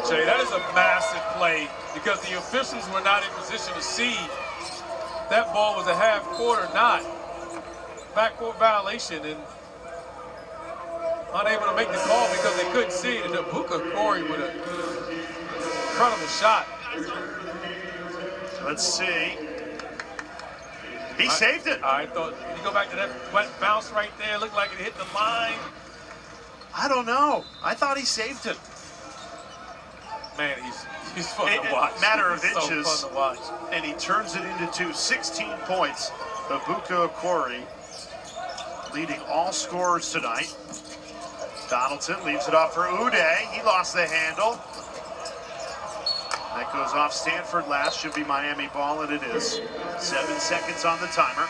Jay, that is a massive play because the officials were not in position to see that ball was a half-court or not. Backcourt violation and unable to make the call because they couldn't see it. And Ibuka Corey with an incredible shot. Let's see. He saved it. I thought, can you go back to that wet bounce right there? Looked like it hit the line. I don't know. I thought he saved it. Man, he's fun to watch. Matter of He's inches. So fun to watch. And he turns it into 2. 16 points. Ibuka Corey leading all scorers tonight. Donaldson leaves it off for Uday. He lost the handle. That goes off Stanford last. Should be Miami ball, and it is. 7 seconds on the timer.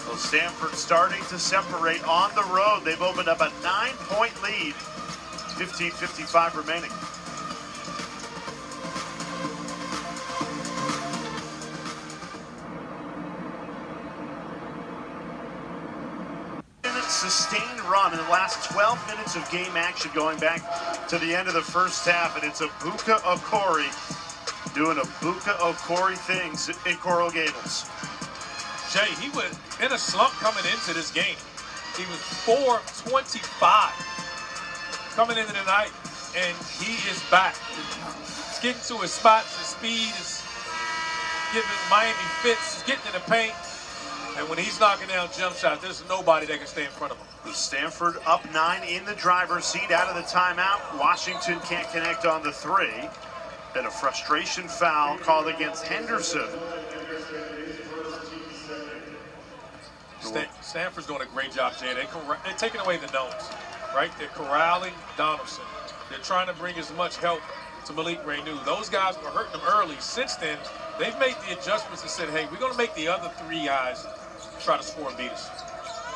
So Stanford starting to separate on the road. They've opened up a 9-point lead. 15:55 remaining. Sustained run in the last 12 minutes of game action going back to the end of the first half, and it's Ibuka Corey doing Ibuka Corey things in Coral Gables. Jay, he was in a slump coming into this game. He was 4-25 coming into the night, and he is back. He's getting to his spots, his speed is giving Miami fits, he's getting in the paint. And when he's knocking down jump shots, there's nobody that can stay in front of him. Stanford up 9 in the driver's seat out of the timeout. Washington can't connect on the 3. Then a frustration foul called against Henderson. Stanford's doing a great job, Jay. They're taking away the notes, right? They're corralling Donaldson. They're trying to bring as much help to Malik Renew. Those guys were hurting them early. Since then, they've made the adjustments and said, hey, we're going to make the other 3 guys try to score and beat us.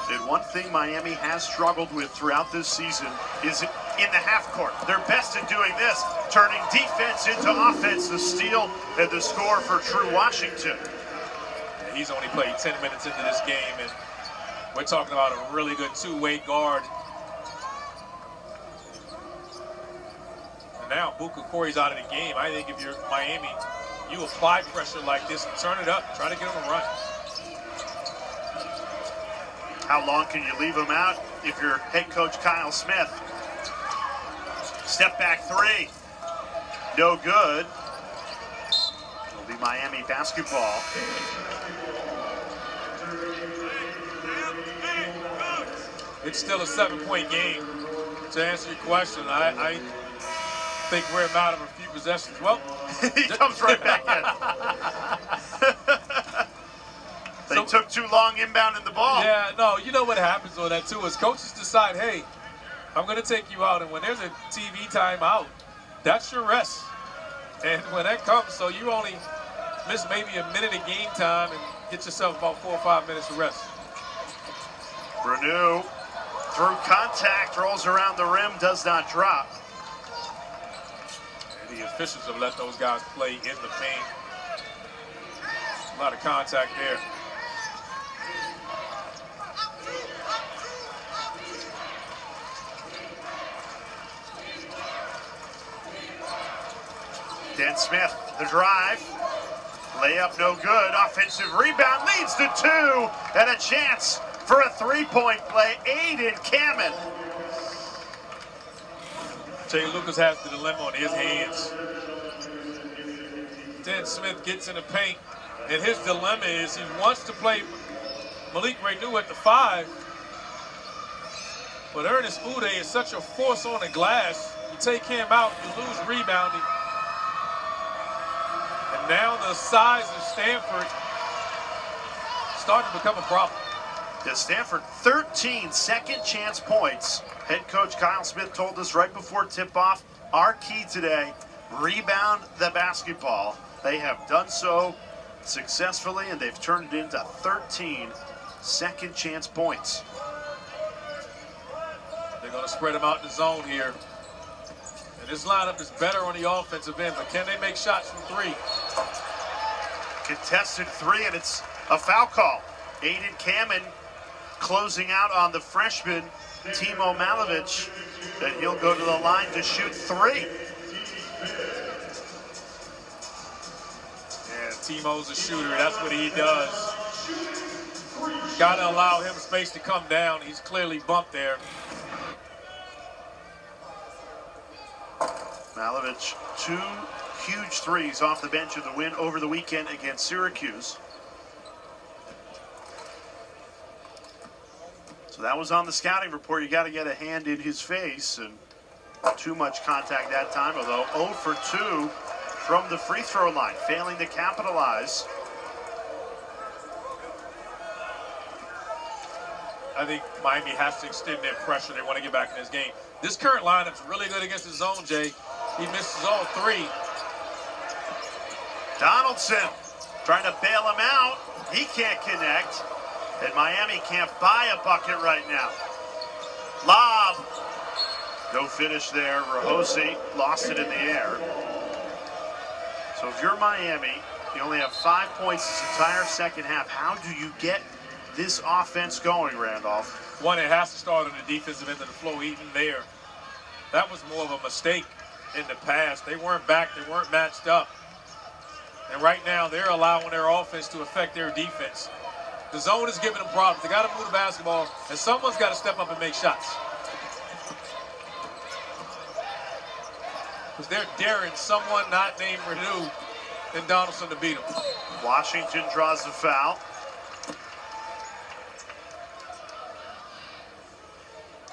And one thing Miami has struggled with throughout this season is in the half court. They're best at doing this, turning defense into offense, the steal and the score for True Washington. And he's only played 10 minutes into this game, and we're talking about a really good two-way guard. And now Ibuka Corey's out of the game. I think if you're Miami, you apply pressure like this and turn it up, try to get him a run. How long can you leave him out if you're head coach Kyle Smith? Step back 3. No good. It'll be Miami basketball. It's still a 7-point game. To answer your question, I think we're a matter of a few possessions. Well, he comes right back in. They took too long inbounding the ball. Yeah, no, you know what happens on that too is coaches decide, hey, I'm going to take you out, and when there's a TV timeout, that's your rest. And when that comes, so you only miss maybe a minute of game time and get yourself about 4 or 5 minutes of rest. Renew through contact, rolls around the rim, does not drop. And the officials have let those guys play in the paint. A lot of contact there. Dan Smith, the drive. Layup no good. Offensive rebound leads to 2. And a chance for a 3-point play. Aiden Kamen. Jay Lucas has the dilemma on his hands. Dan Smith gets in the paint, and his dilemma is he wants to play Malik Renew at the 5, but Ernest Uday is such a force on the glass. You take him out, you lose rebounding. And now the size of Stanford starting to become a problem. To Stanford, 13 second chance points. Head coach Kyle Smith told us right before tip-off, our key today, rebound the basketball. They have done so successfully, and they've turned it into 13 second chance points. They're going to spread them out in the zone here. And And this lineup is better on the offensive end, but can they make shots from three? Contested three, and it's a foul call. Aiden Kamen closing out on the freshman, Timo Malovich, and he'll go to the line to shoot three. Yeah, Timo's a shooter. That's what he does. Got to allow him space to come down. He's clearly bumped there. Malovich, 2 huge threes off the bench of the win over the weekend against Syracuse. So that was on the scouting report. You got to get a hand in his face, and too much contact that time, although 0 for 2 from the free throw line, failing to capitalize. I think Miami has to extend their pressure. They want to get back in this game. This current lineup's really good against the zone, Jay. He misses all three. Donaldson trying to bail him out. He can't connect. And Miami can't buy a bucket right now. Lob. No finish there. Rahosi lost it in the air. So if you're Miami, you only have 5 points this entire second half. How do you get this offense going, Randolph? One, it has to start on the defensive end of the floor, even there. That was more of a mistake in the past. They weren't back. They weren't matched up. And right now, they're allowing their offense to affect their defense. The zone is giving them problems. They got to move the basketball, and someone's got to step up and make shots. Because they're daring someone not named Renew and Donaldson to beat them. Washington draws the foul.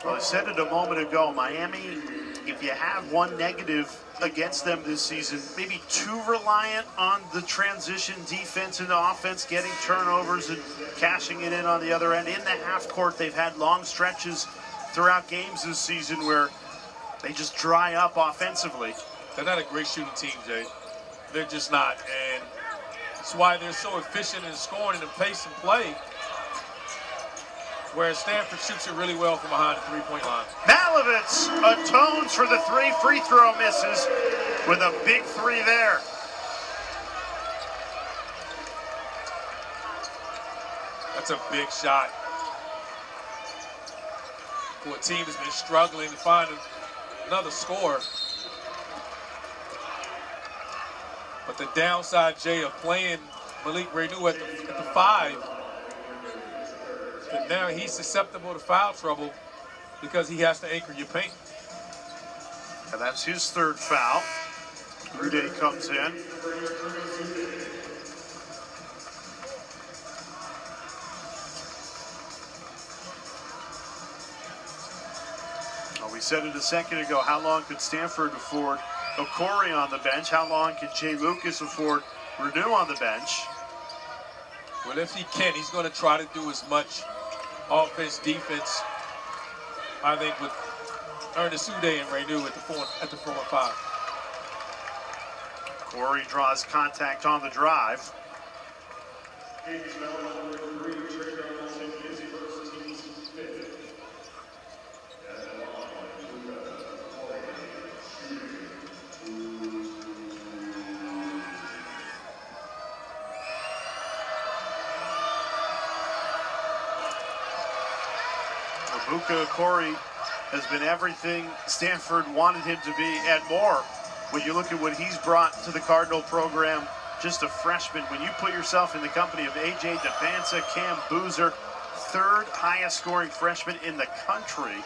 Well, I said it a moment ago, Miami, if you have one negative against them this season, maybe too reliant on the transition defense into offense, getting turnovers and cashing it in on the other end. In the half court, they've had long stretches throughout games this season where they just dry up offensively. They're not a great shooting team, Jay. They're just not. And that's why they're so efficient in scoring and pace and play. Whereas Stanford shoots it really well from behind the three-point line. Malovich atones for the 3 free throw misses with a big 3 there. That's a big shot for a team that's been struggling to find another score. But the downside, Jay, of playing Malik Renew at the 5, that now he's susceptible to foul trouble because he has to anchor your paint. And that's his 3rd foul. Rude comes in. Well, we said it a second ago, how long could Stanford afford Okori on the bench? How long can Jay Lucas afford Renew on the bench? Well, if he can, he's going to try to do as much offense, defense, I think, with Ernest Uday and Renew at the 4 and 5. Corey draws contact on the drive. Ibuka Okori has been everything Stanford wanted him to be and more. When you look at what he's brought to the Cardinal program, just a freshman, when you put yourself in the company of A.J. DePanza, Cam Boozer, 3rd highest scoring freshman in the country,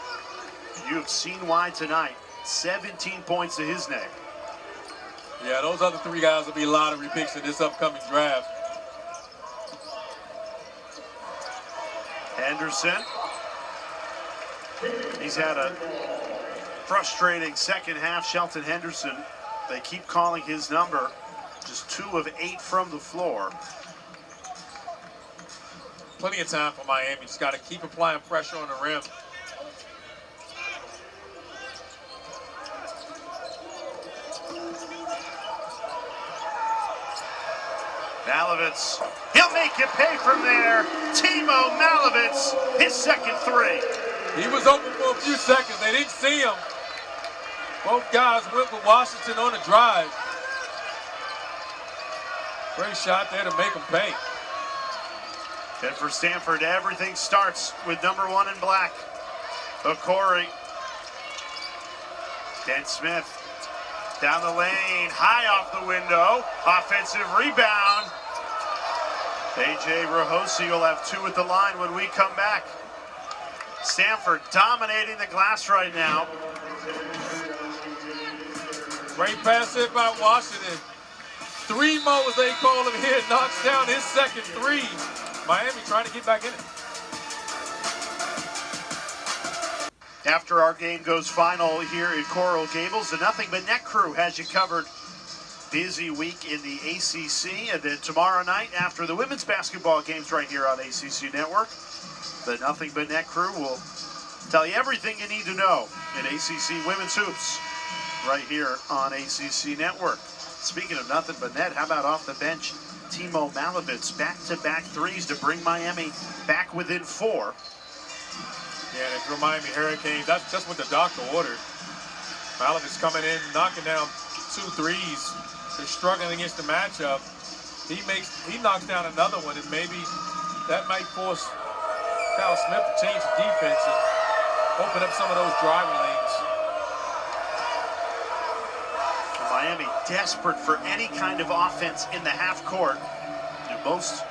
you have seen why tonight. 17 points to his name. Yeah, those other 3 guys will be lottery picks in this upcoming draft. Henderson. He's had a frustrating second half. Shelton Henderson, they keep calling his number. Just 2 of 8 from the floor. Plenty of time for Miami. Just got to keep applying pressure on the rim. Malovich, he'll make you pay from there. Timo Malovich, his second 3. He was open for a few seconds. They didn't see him. Both guys went with Washington on the drive. Great shot there to make them pay. And for Stanford, everything starts with number 1 in black, Okori. Dan Smith down the lane, high off the window. Offensive rebound. A.J. Rahosi will have 2 at the line when we come back. Stanford dominating the glass right now. Great pass hit by Washington. 3 more, as they call him here, knocks down his second 3. Miami trying to get back in it. After our game goes final here in Coral Gables, the Nothing But Net crew has you covered. Busy week in the ACC, and then tomorrow night after the women's basketball games right here on ACC Network, the Nothing But Net crew will tell you everything you need to know in ACC women's hoops right here on ACC Network. Speaking of Nothing But Net, how about off the bench, Timo Malovitz, back-to-back threes to bring Miami back within 4. Yeah, and for Miami Hurricanes, that's just what the doctor ordered. Malovitz coming in, knocking down 2 threes. They're struggling against the matchup. He knocks down another one, and maybe that might force Kyle Smith to change the defense and open up some of those driving lanes. Miami desperate for any kind of offense in the half court. And most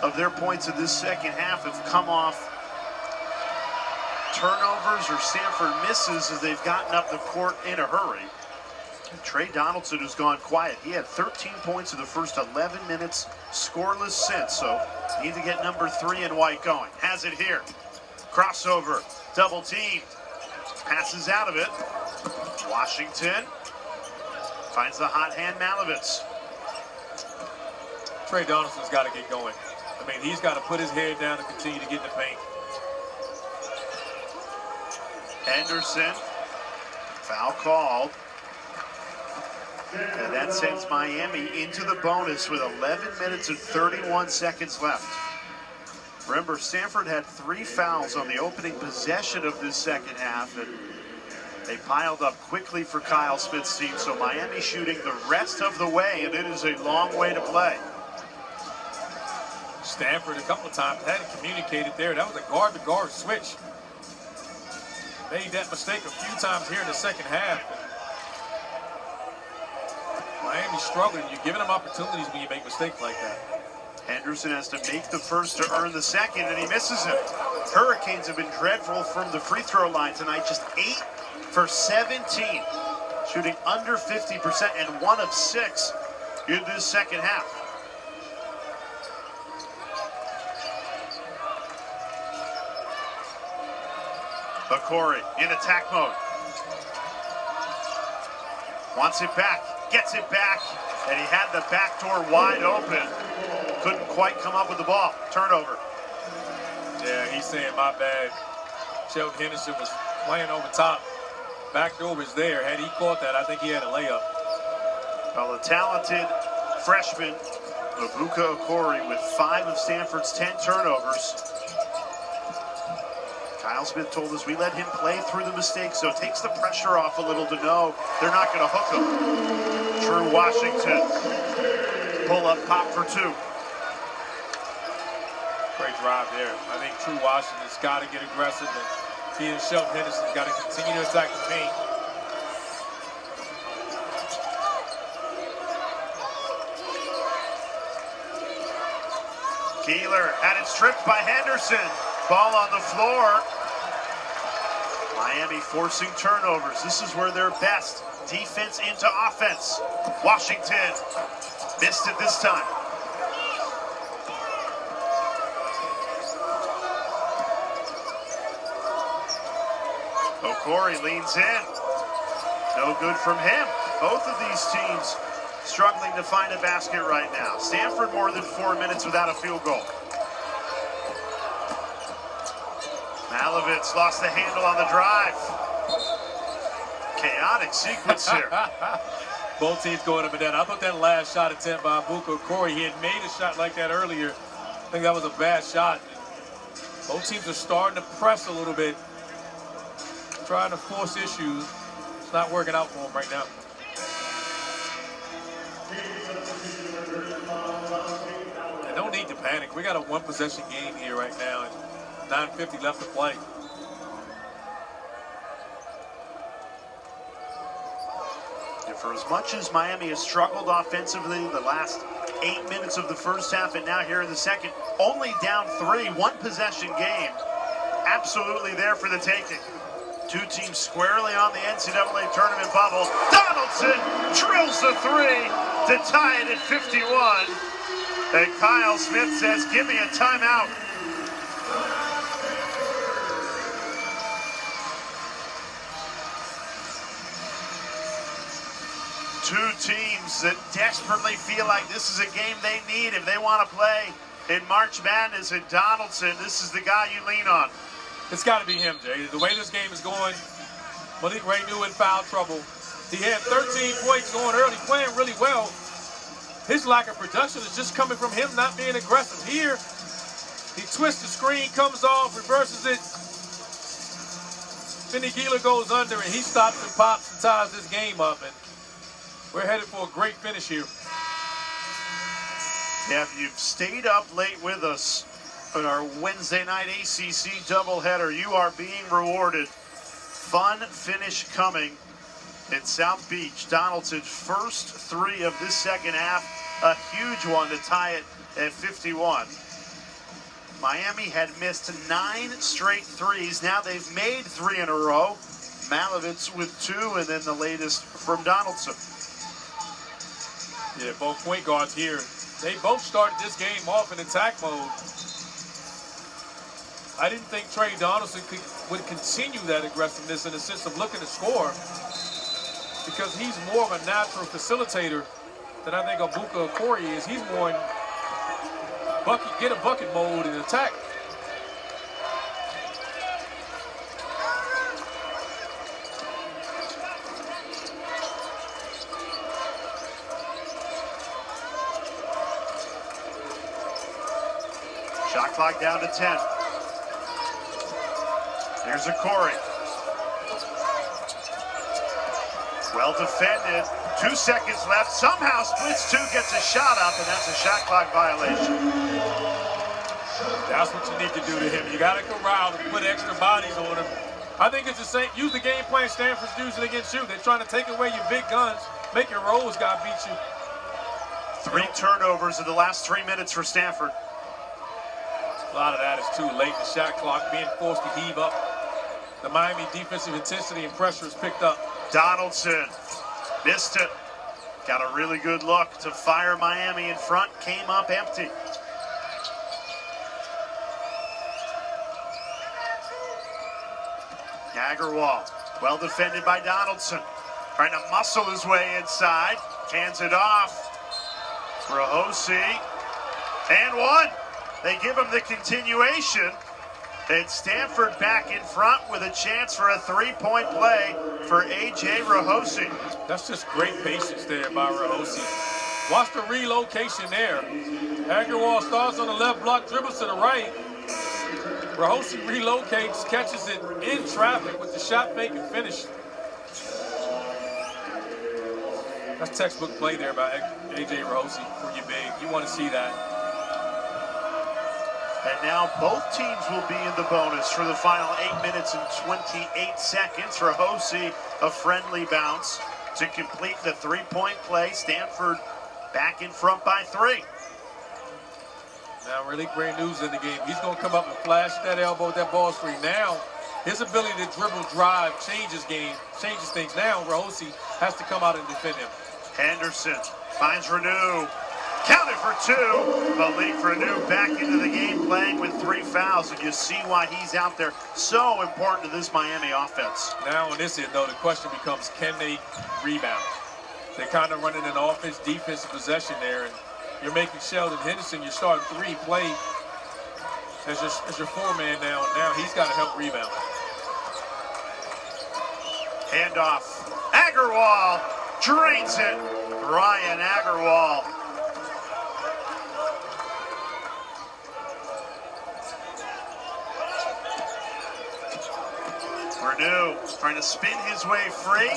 of their points in this second half have come off turnovers or Stanford misses as they've gotten up the court in a hurry. And Trey Donaldson has gone quiet. He had 13 points in the first 11 minutes, scoreless since. So need to get number 3 in white going. Has it here. Crossover, double team. Passes out of it. Washington finds the hot hand Malovitz. Trey Donaldson's got to get going. I mean, he's got to put his head down and continue to get in the paint. Henderson, foul called. And that sends Miami into the bonus with 11 minutes and 31 seconds left. Remember, Stanford had 3 fouls on the opening possession of this second half, and they piled up quickly for Kyle Smith's team, so Miami shooting the rest of the way, and it is a long way to play. Stanford a couple of times hadn't communicated there. That was a guard-to-guard switch. Made that mistake a few times here in the second half. Miami struggling. You're giving them opportunities when you make mistakes like that. Henderson has to make the first to earn the second, and he misses it. Hurricanes have been dreadful from the free throw line tonight, just 8 for 17, shooting under 50% and 1 of 6 in this second half. Okori in attack mode. Wants it back, gets it back, and he had the back door wide open. Couldn't quite come up with the ball. Turnover. Yeah, he's saying, my bad. Sheldon Henderson was playing over top. Back door was there. Had he caught that, I think he had a layup. Well, a talented freshman, Ibuka Okori, with 5 of Stanford's 10 turnovers. Kyle Smith told us we let him play through the mistakes, so it takes the pressure off a little to know they're not going to hook him. True Washington. Pull up, pop for 2. Great drive there. I think True Washington's got to get aggressive, and he and Sheldon Henderson's got to continue to attack the paint. Keeler had it stripped by Henderson. Ball on the floor. Miami forcing turnovers. This is where they're best. Defense into offense. Washington missed it this time. Okori leans in. No good from him. Both of these teams struggling to find a basket right now. Stanford more than 4 minutes without a field goal. Malovitz lost the handle on the drive. Chaotic sequence here. Both teams going up and down. I thought that last shot attempt by Ibuka Okori, he had made a shot like that earlier. I think that was a bad shot. Both teams are starting to press a little bit, trying to force issues. It's not working out for him right now. And no need to panic. We got a one-possession game here right now, and 9:50 left to play. And for as much as Miami has struggled offensively the last 8 minutes of the first half and now here in the second, only down 3, one-possession game. Absolutely there for the taking. Two teams squarely on the NCAA tournament bubble. Donaldson drills the 3 to tie it at 51. And Kyle Smith says, give me a timeout. Two teams that desperately feel like this is a game they need if they want to play in March Madness. And Donaldson, this is the guy you lean on. It's got to be him, Jay. The way this game is going, Malik Reneau in foul trouble. He had 13 points going early, playing really well. His lack of production is just coming from him not being aggressive. Here, he twists the screen, comes off, reverses it. Finney Gila goes under, and he stops and pops and ties this game up. And we're headed for a great finish here. Yeah, if you've stayed up late with us on our Wednesday night ACC doubleheader, you are being rewarded. Fun finish coming in South Beach. Donaldson's first 3 of this second half, a huge one to tie it at 51. Miami had missed 9 straight threes. Now they've made 3 in a row. Malovitz with 2, and then the latest from Donaldson. Yeah, both point guards here. They both started this game off in attack mode. I didn't think Trey Donaldson would continue that aggressiveness in the sense of looking to score, because he's more of a natural facilitator than I think Abuka Okori is. He's more in get a bucket mode and attack. Shot clock down to 10. Here's Okori. Well defended. 2 seconds left. Somehow splits 2, gets a shot up, and that's a shot clock violation. That's what you need to do to him. You got to corral and put extra bodies on him. I think it's the same. Use the game plan Stanford's using against you. They're trying to take away your big guns, make your rolls guy beat you. 3 turnovers in the last 3 minutes for Stanford. A lot of that is too late. The shot clock being forced to heave up. The Miami defensive intensity and pressure is picked up. Donaldson missed it. Got a really good look to fire Miami in front. Came up empty. Agarwal, well defended by Donaldson. Trying to muscle his way inside. Hands it off. Rahosi. And 1. They give him the continuation. And Stanford back in front with a chance for a 3-point play for A.J. Rahosi. That's just great patience there by Rahosi. Watch the relocation there. Agarwal starts on the left block, dribbles to the right. Rahosi relocates, catches it in traffic with the shot fake and finish. That's textbook play there by A.J. Rahosi for you big. You want to see that. And now both teams will be in the bonus for the final 8 minutes and 28 seconds. Rahosi, a friendly bounce to complete the 3-point play. Stanford back in front by 3. Now Malik Reneau's in the game. He's going to come up and flash that elbow, that ball screen. Now his ability to dribble, drive, changes things. Now Rahosi has to come out and defend him. Henderson finds Reneau. Counted for 2. Malik Reneau back into the game, playing with 3 fouls, and you see why he's out there. So important to this Miami offense. Now on this end, though, the question becomes, can they rebound? They're kind of running an offense-defensive possession there, and you're making Sheldon Henderson your starting 3 play as your 4-man now. Now he's got to help rebound. Handoff. Agarwal drains it. Ryan Agarwal. Renew trying to spin his way free.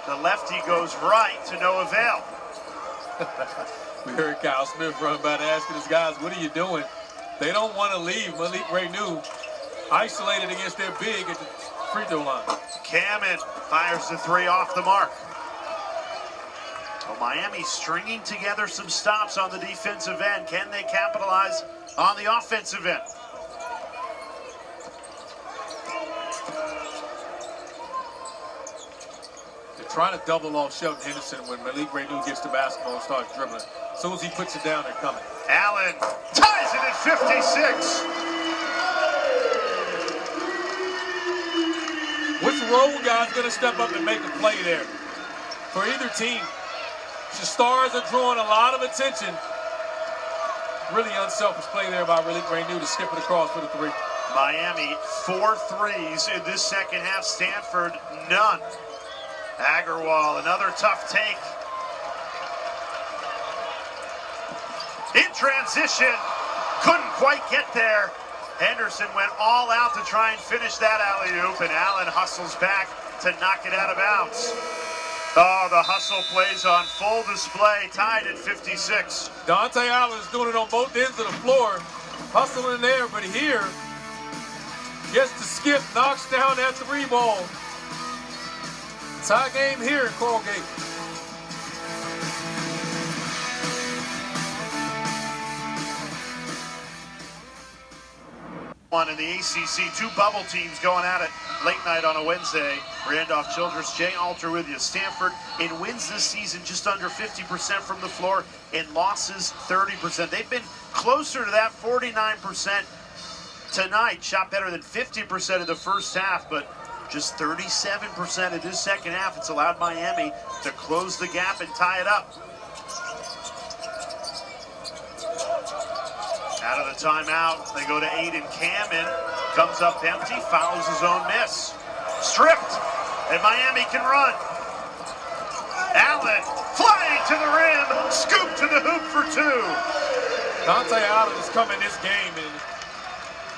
The lefty goes right to no avail. We heard Kyle Smith run by asking his guys, what are you doing? They don't want to leave Malik Renew isolated against their big at the free throw line. Kamen fires the three off the mark. Well, Miami stringing together some stops on the defensive end. Can they capitalize on the offensive end? They're trying to double off Shelton Henderson when Malik Renew gets the basketball and starts dribbling. As soon as he puts it down, they're coming. Allen ties it at 56. Which road guy's going to step up and make a play there? For either team, the Stars are drawing a lot of attention. Really unselfish play there by Malik Renew to skip it across for the three. Miami 4 threes in this second half. Stanford none. Agarwal, another tough take. In transition, couldn't quite get there. Henderson went all out to try and finish that alley-oop, and Allen hustles back to knock it out of bounds. Oh, the hustle plays on full display, tied at 56. Dante Allen is doing it on both ends of the floor, hustling there, but here, gets to skip, knocks down that three ball. Tie game here in Colgate. One in the ACC, two bubble teams going at it late night on a Wednesday. Randolph Childress, Jay Alter with you. Stanford in wins this season just under 50% from the floor, in losses 30%. They've been closer to that 49% tonight. Shot better than 50% of the first half, but just 37% of this second half. It's allowed Miami to close the gap and tie it up. Out of the timeout, they go to Aiden Kamen. Comes up empty, fouls his own miss. Stripped, and Miami can run. Allen flying to the rim, scoop to the hoop for two. Dante Allen has come in this game and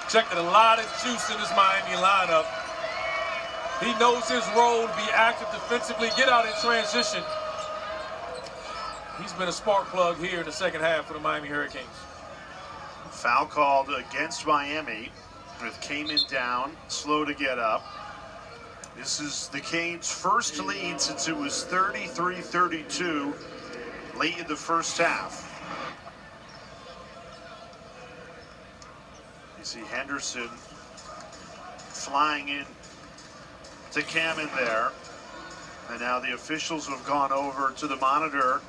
injected a lot of juice in this Miami lineup. He knows his role to be active defensively, get out in transition. He's been a spark plug here in the second half for the Miami Hurricanes. Foul called against Miami with Kamen down, slow to get up. This is the Canes' first lead since it was 33-32 late in the first half. You see Henderson flying in to Kamen there. And now the officials have gone over to the monitor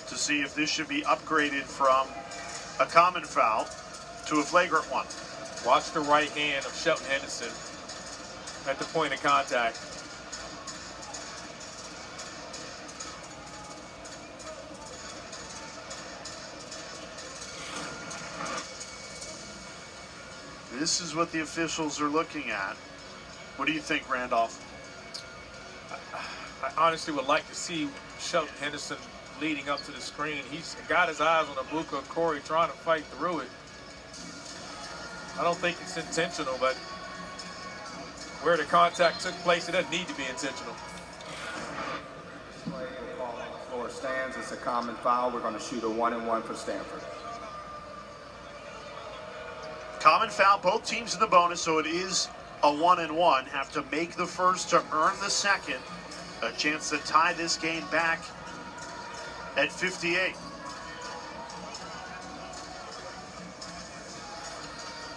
to see if this should be upgraded from a common foul to a flagrant one. Watch the right hand of Shelton Henderson at the point of contact. This is what the officials are looking at. What do you think, Randolph? I honestly would like to see Shelton Henderson leading up to the screen. He's got his eyes on Abuka and Corey trying to fight through it. I don't think it's intentional, but where the contact took place, it doesn't need to be intentional. Play will fall on the floor stands. It's a common foul. We're going to shoot a 1-and-1 for Stanford. Common foul, both teams in the bonus, so it is a 1-and-1. Have to make the first to earn the second. A chance to tie this game back at 58.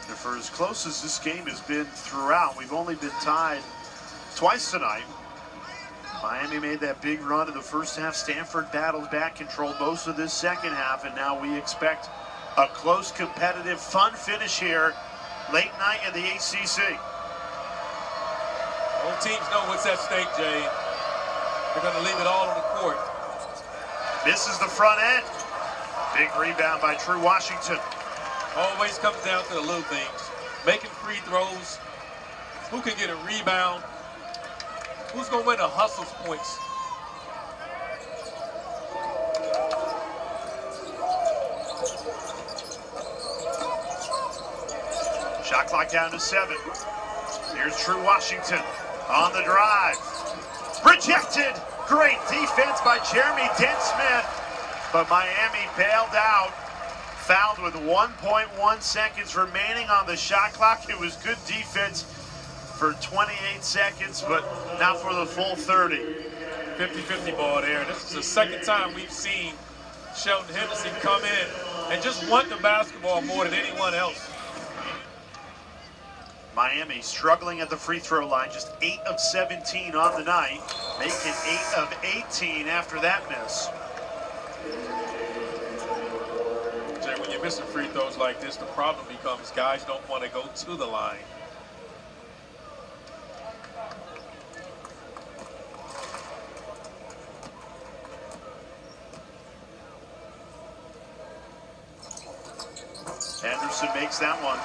And for as close as this game has been throughout, we've only been tied twice tonight. Miami made that big run in the first half. Stanford battled back, controlled most of this second half, and now we expect a close, competitive, fun finish here late night in the ACC. Both teams know what's at stake, Jay. They're going to leave it all on the court. Misses the front end. Big rebound by True Washington. Always comes down to the little things. Making free throws. Who can get a rebound? Who's going to win the hustles points? Shot clock down to 7. Here's True Washington. On the drive. Rejected. Great defense by Jeremy Dent-Smith. But Miami bailed out. Fouled with 1.1 seconds remaining on the shot clock. It was good defense for 28 seconds, but not for the full 30. 50-50 ball there. This is the second time we've seen Shelton Henderson come in and just want the basketball more than anyone else. Miami struggling at the free throw line, just 8 of 17 on the night, making 8 of 18 after that miss. Jay, when you're missing free throws like this, the problem becomes guys don't want to go to the line. Anderson makes that one.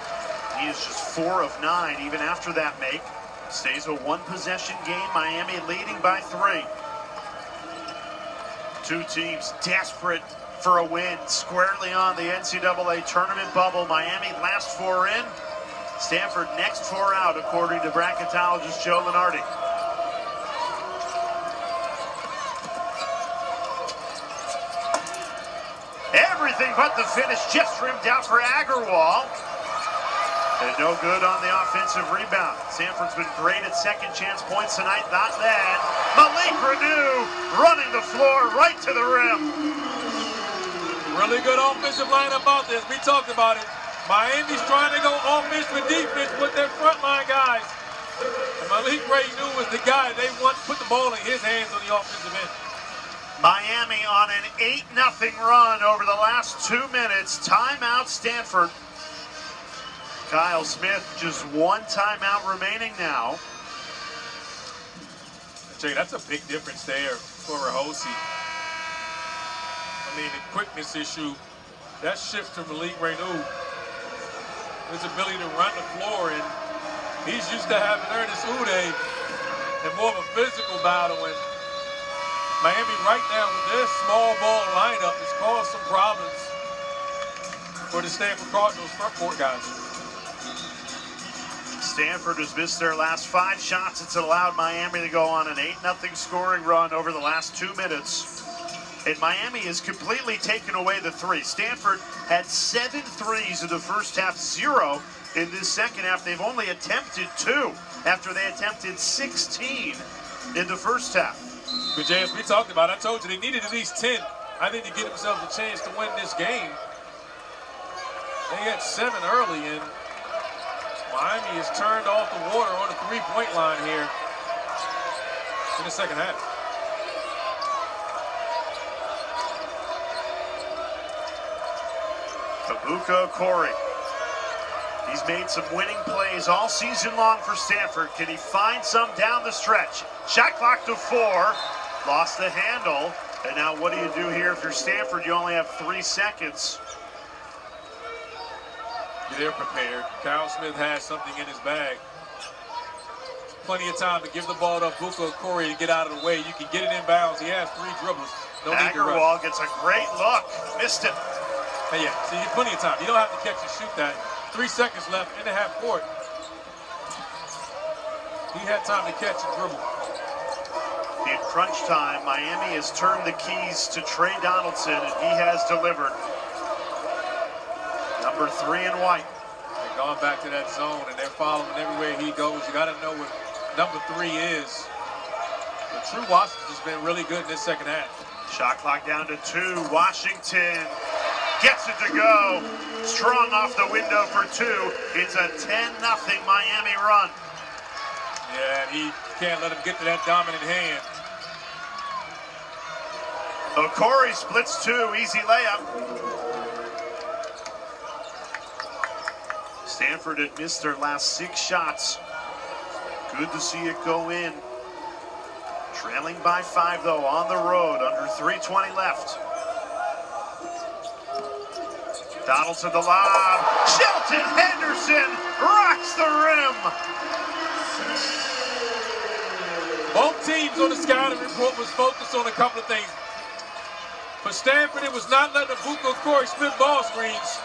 He is just 4 of 9 even after that make. Stays a one-possession game. Miami leading by 3. Two teams desperate for a win, squarely on the NCAA tournament bubble. Miami last 4 in. Stanford next 4 out, according to bracketologist Joe Lenardi. Everything but the finish, just rimmed out for Agarwal. And no good on the offensive rebound. Stanford's been great at second chance points tonight, not then. Malik Renew running the floor right to the rim. Really good offensive lineup out there. We talked about it. Miami's trying to go offense with defense with their frontline guys. And Malik Renew was the guy they want to put the ball in his hands on the offensive end. Miami on an 8-0 run over the last 2 minutes. Timeout Stanford. Kyle Smith, just 1 timeout remaining now. Jay, that's a big difference there for Rahosi. I mean, the quickness issue, that shift to Malik Renew, his ability to run the floor, and he's used to having Ernest Uday in more of a physical battle. And Miami right now with their small ball lineup has caused some problems for the Stanford Cardinals front court guys. Stanford has missed their last 5 shots. It's allowed Miami to go on an 8-0 scoring run over the last 2 minutes. And Miami has completely taken away the 3. Stanford had 7 threes in the first half, 0 in this second half. They've only attempted 2 after they attempted 16 in the first half. But Jay, as we talked about, I told you they needed at least 10, I think, to give themselves a chance to win this game. They had 7 early, and Miami has turned off the water on the 3-point line here in the second half. Kabuka Okori. He's made some winning plays all season long for Stanford. Can he find some down the stretch? Shot clock to 4. Lost the handle. And now what do you do here if you're Stanford? You only have 3 seconds. They're prepared. Kyle Smith has something in his bag. Plenty of time to give the ball to Kabuka Okori to get out of the way. You can get it inbounds. He has 3 dribbles. No need to rush. Agarwal gets a great look. Missed it. Hey, yeah, so you get plenty of time. You don't have to catch and shoot that. 3 seconds left in the half court. He had time to catch and dribble. In crunch time, Miami has turned the keys to Trey Donaldson, and he has delivered. Number 3 in white. They're going back to that zone, and they're following everywhere he goes. You got to know what number 3 is. But True Washington's been really good in this second half. Shot clock down to 2. Washington gets it to go. Strong off the window for 2. It's a 10-0 Miami run. Yeah, and he can't let him get to that dominant hand. Okori splits 2. Easy layup. Stanford had missed their last 6 shots. Good to see it go in. Trailing by 5, though, on the road, under 3:20 left. Donaldson the lob. Shelton Henderson rocks the rim. Both teams on the scouting report was focused on a couple of things. For Stanford, it was not letting Kabuka Okori split ball screens.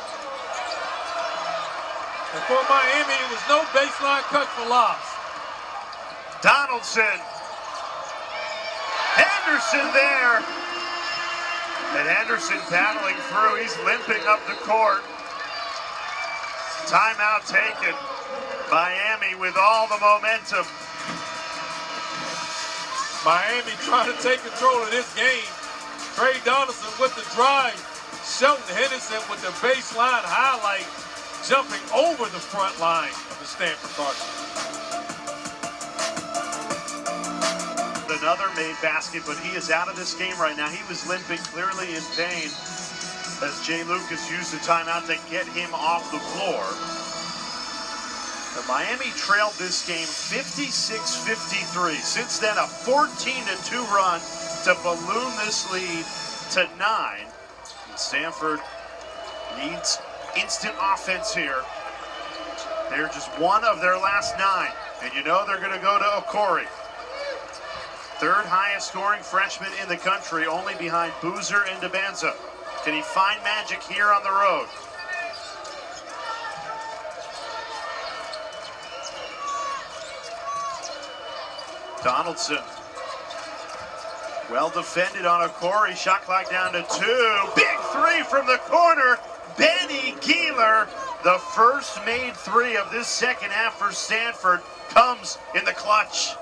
And for Miami, it was no baseline cut for lobs. Donaldson. Henderson there. And Henderson paddling through. He's limping up the court. Timeout taken. Miami with all the momentum. Miami trying to take control of this game. Trey Donaldson with the drive. Shelton Henderson with the baseline highlight, jumping over the front line of the Stanford Cardinals. Another made basket, but he is out of this game right now. He was limping, clearly in pain, as Jay Lucas used the timeout to get him off the floor. The Miami trailed this game 56-53. Since then, a 14-2 run to balloon this lead to 9. And Stanford needs instant offense here. They're just one of their last 9, and you know they're going to go to Okori. Third highest scoring freshman in the country, only behind Boozer and DeBanza. Can he find magic here on the road? Donaldson. Well defended on Okori. Shot clock down to 2. Big three from the corner. Benny Keeler. The first made three of this second half for Stanford comes in the clutch.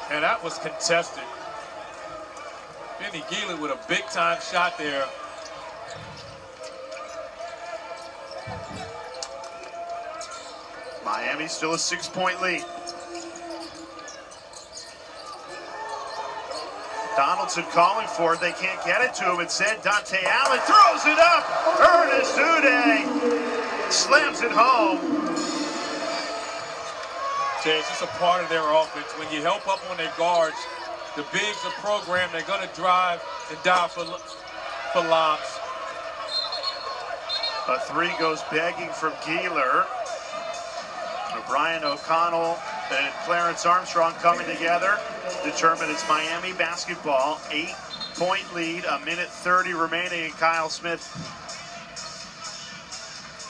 And that was contested. Benny Keeler with a big-time shot there. Miami still a 6-point lead. Donaldson calling for it. They can't get it to him. Instead, Dante Allen throws it up. Ernest Uday slams it home. It's just a part of their offense. When you help up on their guards, the bigs are programmed. They're going to drive and dive for lobs. A three goes begging from Keeler. Brian O'Connell and Clarence Armstrong coming together. Determine it's Miami basketball. 8-point lead, a minute 30 remaining, and Kyle Smith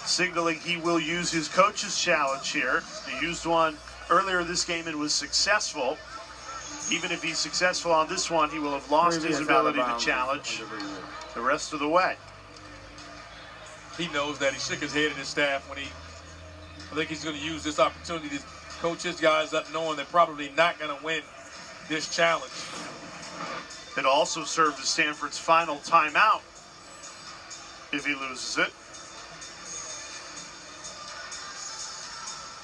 signaling he will use his coach's challenge here. He used one earlier this game and was successful. Even if he's successful on this one, he will have lost his ability to challenge the rest of the way. He knows that. He shook his head at his staff when I think he's going to use this opportunity to coach his guys up, knowing they're probably not going to win this challenge. It also served as Stanford's final timeout if he loses it.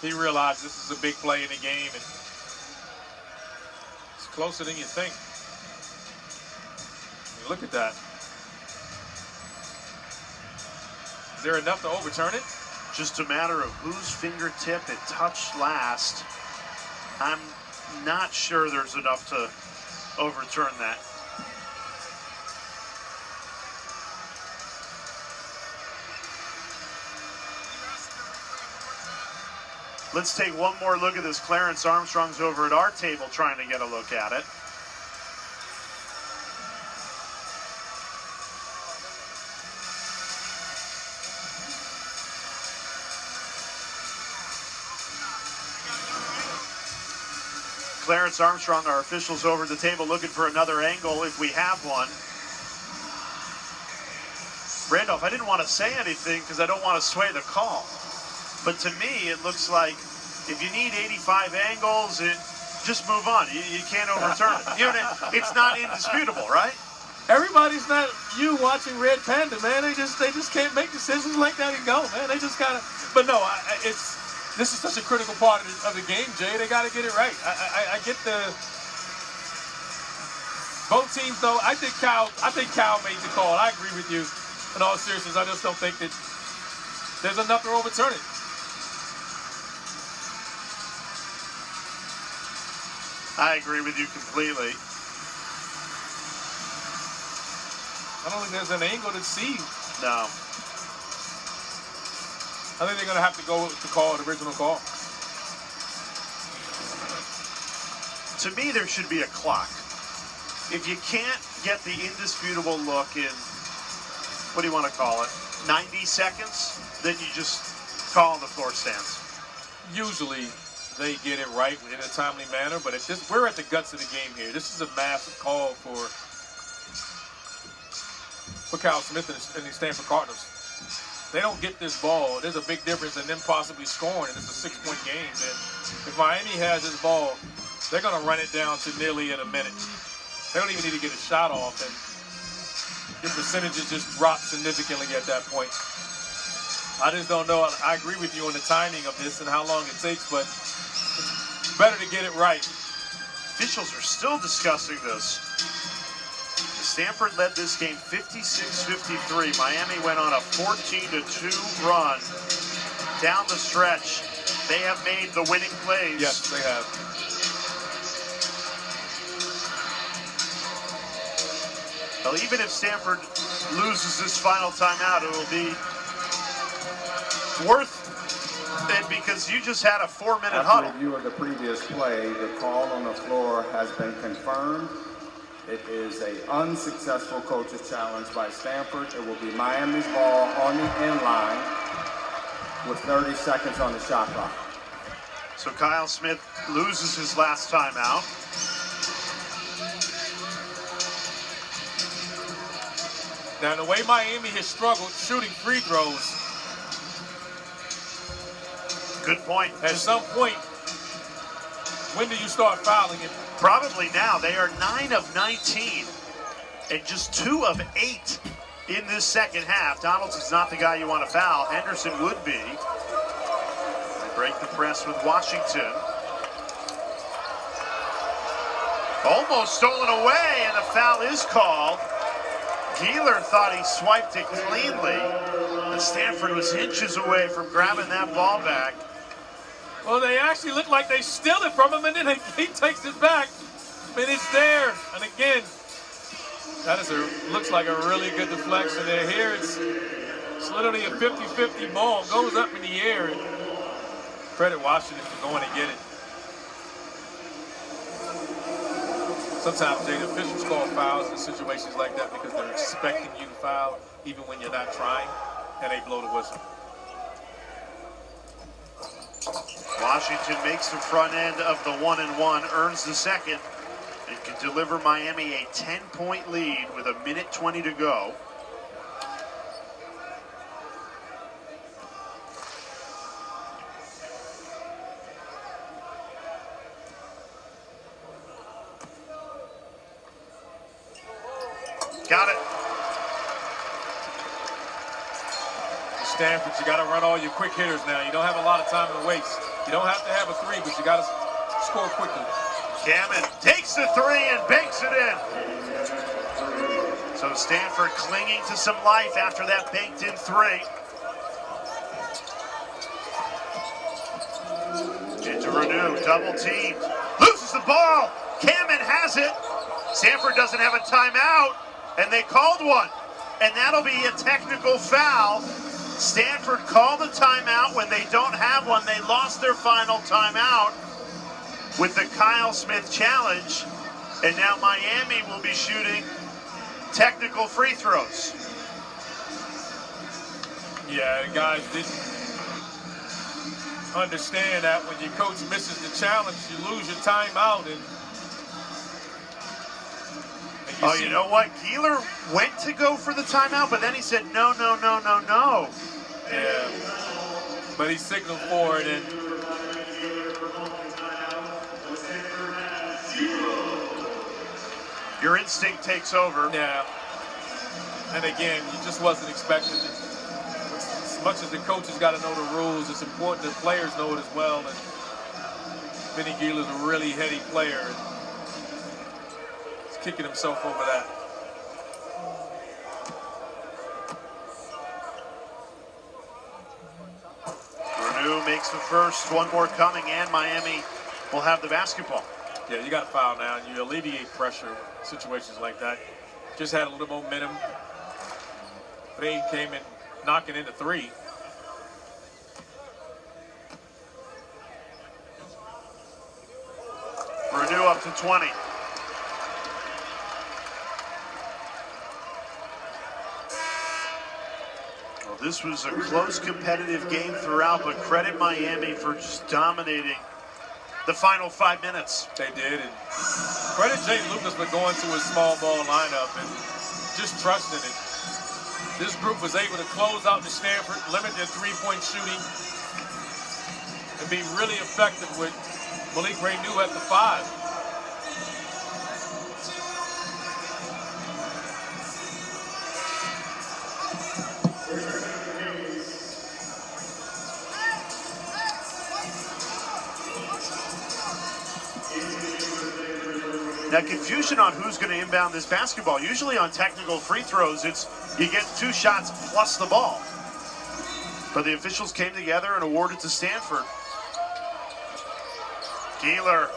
He realized this is a big play in the game, and it's closer than you think. Look at that. Is there enough to overturn it? Just a matter of whose fingertip it touched last. I'm not sure there's enough to overturn that. Let's take one more look at this. Clarence Armstrong's over at our table trying to get a look at it. Clarence Armstrong, our officials over at the table, looking for another angle if we have one. Randolph, I didn't want to say anything because I don't want to sway the call. But to me, it looks like if you need 85 angles, just move on. You can't overturn it. You know, it's not indisputable, right? Everybody's not you watching Red Panda, man. They just can't make decisions like that and go, man. They just gotta. But no, this is such a critical part of the game, Jay. They got to get it right. I get both teams, though. I think Cal made the call. I agree with you. In all seriousness, I just don't think that there's enough to overturn it. I agree with you completely. I don't think there's an angle to see. No. I think they're going to have to go with the original call. To me, there should be a clock. If you can't get the indisputable look in, what do you want to call it, 90 seconds, then you just call on the floor stance. Usually, they get it right in a timely manner. But we're at the guts of the game here. This is a massive call for Kyle Smith and the Stanford Cardinals. They don't get this ball. There's a big difference in them possibly scoring, and it's a 6-point game. And if Miami has this ball, they're going to run it down to nearly in a minute. They don't even need to get a shot off, and the percentages just drop significantly at that point. I just don't know. I agree with you on the timing of this and how long it takes, but it's better to get it right. Officials are still discussing this. Stanford led this game 56-53. Miami went on a 14-2 run down the stretch. They have made the winning plays. Yes, they have. Well, even if Stanford loses this final timeout, it will be worth it because you just had a 4-minute huddle. After review of the previous play, the call on the floor has been confirmed. It is an unsuccessful coach's challenge by Stanford. It will be Miami's ball on the end line with 30 seconds on the shot clock. So Kyle Smith loses his last timeout. Now, the way Miami has struggled shooting free throws, good point. at some point, when do you start fouling it? Probably now. They are 9 of 19 and just 2 of 8 in this second half. Donaldson's not the guy you want to foul. Henderson would be. They break the press with Washington. Almost stolen away, and a foul is called. Keeler thought he swiped it cleanly, but Stanford was inches away from grabbing that ball back. Well, they actually look like they steal it from him, and then he takes it back, and it's there. And again, that is looks like a really good deflection there. Here, it's literally a 50-50 ball. Goes up in the air, and credit Washington for going to get it. Sometimes the officials call fouls in situations like that because they're expecting you to foul, even when you're not trying, and they blow the whistle. Washington makes the front end of the 1-and-1, earns the second, and can deliver Miami a 10-point lead with 1:20 to go. Got it. Stanford, you got to run all your quick hitters now. You don't have a lot of time to waste. You don't have to have a three, but you got to score quickly. Gammon takes the three and banks it in. So Stanford clinging to some life after that banked in three. Into Renew, double teamed. Loses the ball. Gammon has it. Stanford doesn't have a timeout, and they called one. And that'll be a technical foul. Stanford called a timeout when they don't have one. They lost their final timeout with the Kyle Smith challenge. And now Miami will be shooting technical free throws. Yeah, the guys didn't understand that when your coach misses the challenge, you lose your timeout. And you know what? Keeler went to go for the timeout, but then he said, no, no, no, no, no. Yeah, but he signaled for it, and your instinct takes over. yeah. And again, you just wasn't expecting it. As much as the coaches got to know the rules, it's important that players know it as well. And Benny Keeler's a really heady player. And he's kicking himself over that. Renew makes the first, one more coming, and Miami will have the basketball. Yeah, you got to foul now, and you alleviate pressure in situations like that. Just had a little momentum. They came in knocking into three. Renew up to 20. Well, this was a close competitive game throughout, but credit Miami for just dominating the final 5 minutes. They did. And credit Jay Lucas for going to his small ball lineup and just trusting it. This group was able to close out the Stanford, limit their three-point shooting, and be really effective with Malik Renew at the 5. Now, confusion on who's going to inbound this basketball. Usually on technical free throws, it's you get 2 shots plus the ball. But the officials came together and awarded to Stanford. Keeler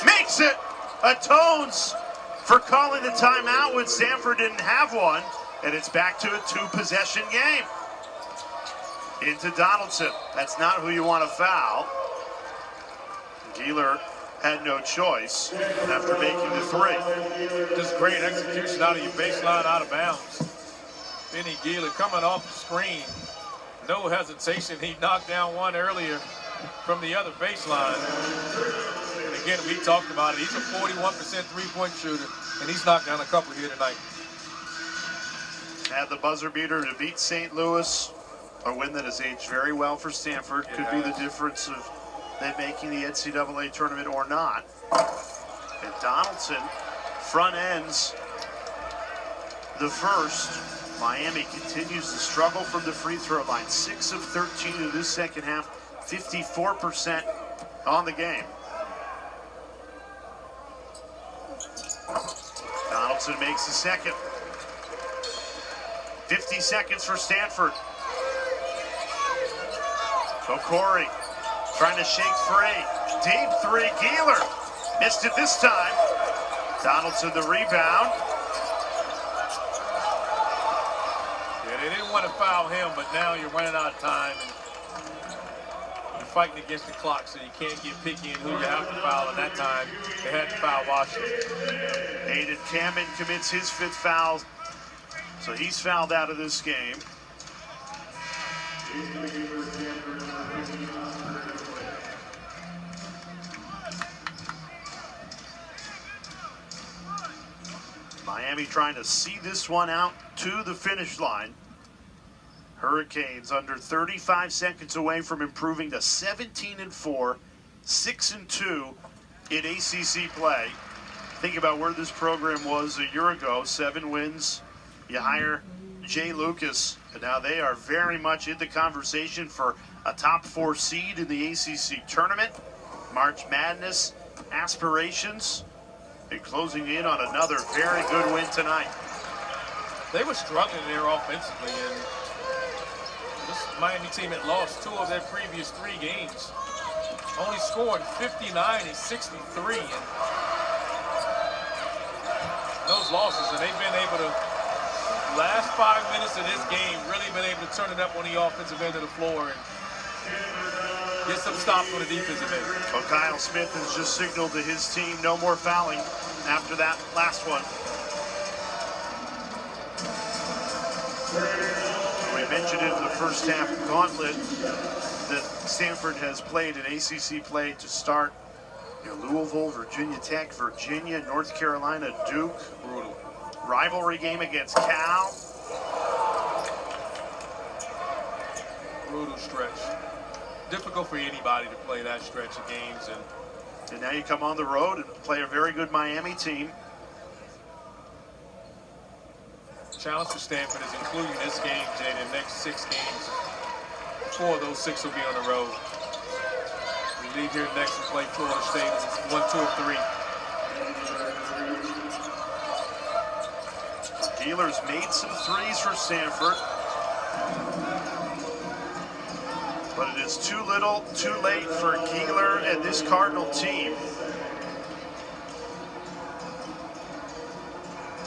makes it, atones for calling the timeout when Stanford didn't have one, and it's back to a 2-possession game. Into Donaldson. That's not who you want to foul. Keeler had no choice after making the 3. Just great execution out of your baseline, out of bounds. Benny Keeler coming off the screen. No hesitation. He knocked down one earlier from the other baseline. And again, we talked about it. He's a 41% three-point shooter, and he's knocked down a couple here tonight. Had the buzzer beater to beat St. Louis, a win that has aged very well for Stanford. Could be the difference of them making the NCAA tournament or not. And Donaldson front ends the first. Miami continues to struggle from the free throw line. 6 of 13 in this second half, 54% on the game. Donaldson makes the second. 50 seconds for Stanford. Okori trying to shake free. Deep 3, Keeler. Missed it this time. Donaldson the rebound. Yeah, they didn't want to foul him, but now you're running out of time. And you're fighting against the clock, so you can't get picky in who you have to foul. And that time, they had to foul Washington. Aiden Cameron commits his 5th foul. So he's fouled out of this game. Miami trying to see this one out to the finish line. Hurricanes under 35 seconds away from improving to 17-4, 6-2 in ACC play. Think about where this program was a year ago. 7 wins. You hire Jay Lucas, and now they are very much in the conversation for a top 4 seed in the ACC tournament. March Madness aspirations, and closing in on another very good win tonight. They were struggling there offensively, and this Miami team had lost 2 of their previous 3 games, only scoring 59 and 63 in those losses, and they've been able to, last 5 minutes of this game, really been able to turn it up on the offensive end of the floor and get some stops on the defensive end. Well, Kyle Smith has just signaled to his team no more fouling after that last one. We mentioned it in the first half gauntlet that Stanford has played in ACC play to start. Louisville, Virginia Tech, Virginia, North Carolina, Duke. Brutal. Rivalry game against Cal. Brutal stretch. Difficult for anybody to play that stretch of games. And now you come on the road and play a very good Miami team. Challenge for Stanford is including this game, Jay, the next 6 games. 4 of those 6 will be on the road. We leave here next and play Florida State 1, 2, or 3. Keeler's made some threes for Stanford. But it is too little, too late for Keeler and this Cardinal team.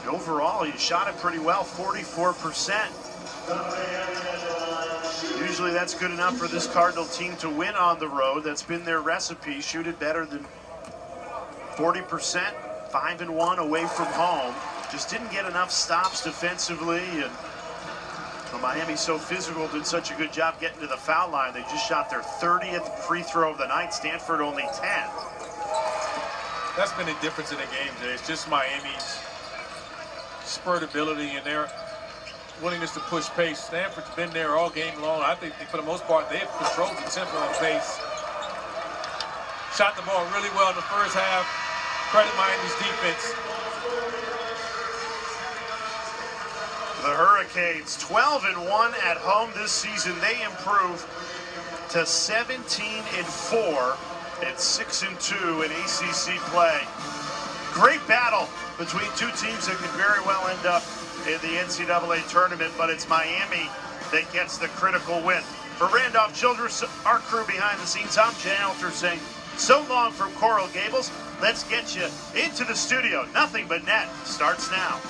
Overall, he shot it pretty well, 44%. Usually that's good enough for this Cardinal team to win on the road. That's been their recipe. Shoot it better than 40%, 5-1 away from home. Just didn't get enough stops defensively, and Well, Miami's so physical, did such a good job getting to the foul line. They just shot their 30th free throw of the night. Stanford only 10. That's been the difference in the game, Jay. It's just Miami's spurt ability and their willingness to push pace. Stanford's been there all game long. I think for the most part, they've controlled the tempo and pace. Shot the ball really well in the first half. Credit Miami's defense. The Hurricanes 12-1 at home this season. They improve to 17-4 and 6-2 in ACC play. Great battle between two teams that could very well end up in the NCAA tournament, but it's Miami that gets the critical win. For Randolph Childress, our crew behind the scenes, I'm Jay Alter saying so long from Coral Gables. Let's get you into the studio. Nothing But Net starts now.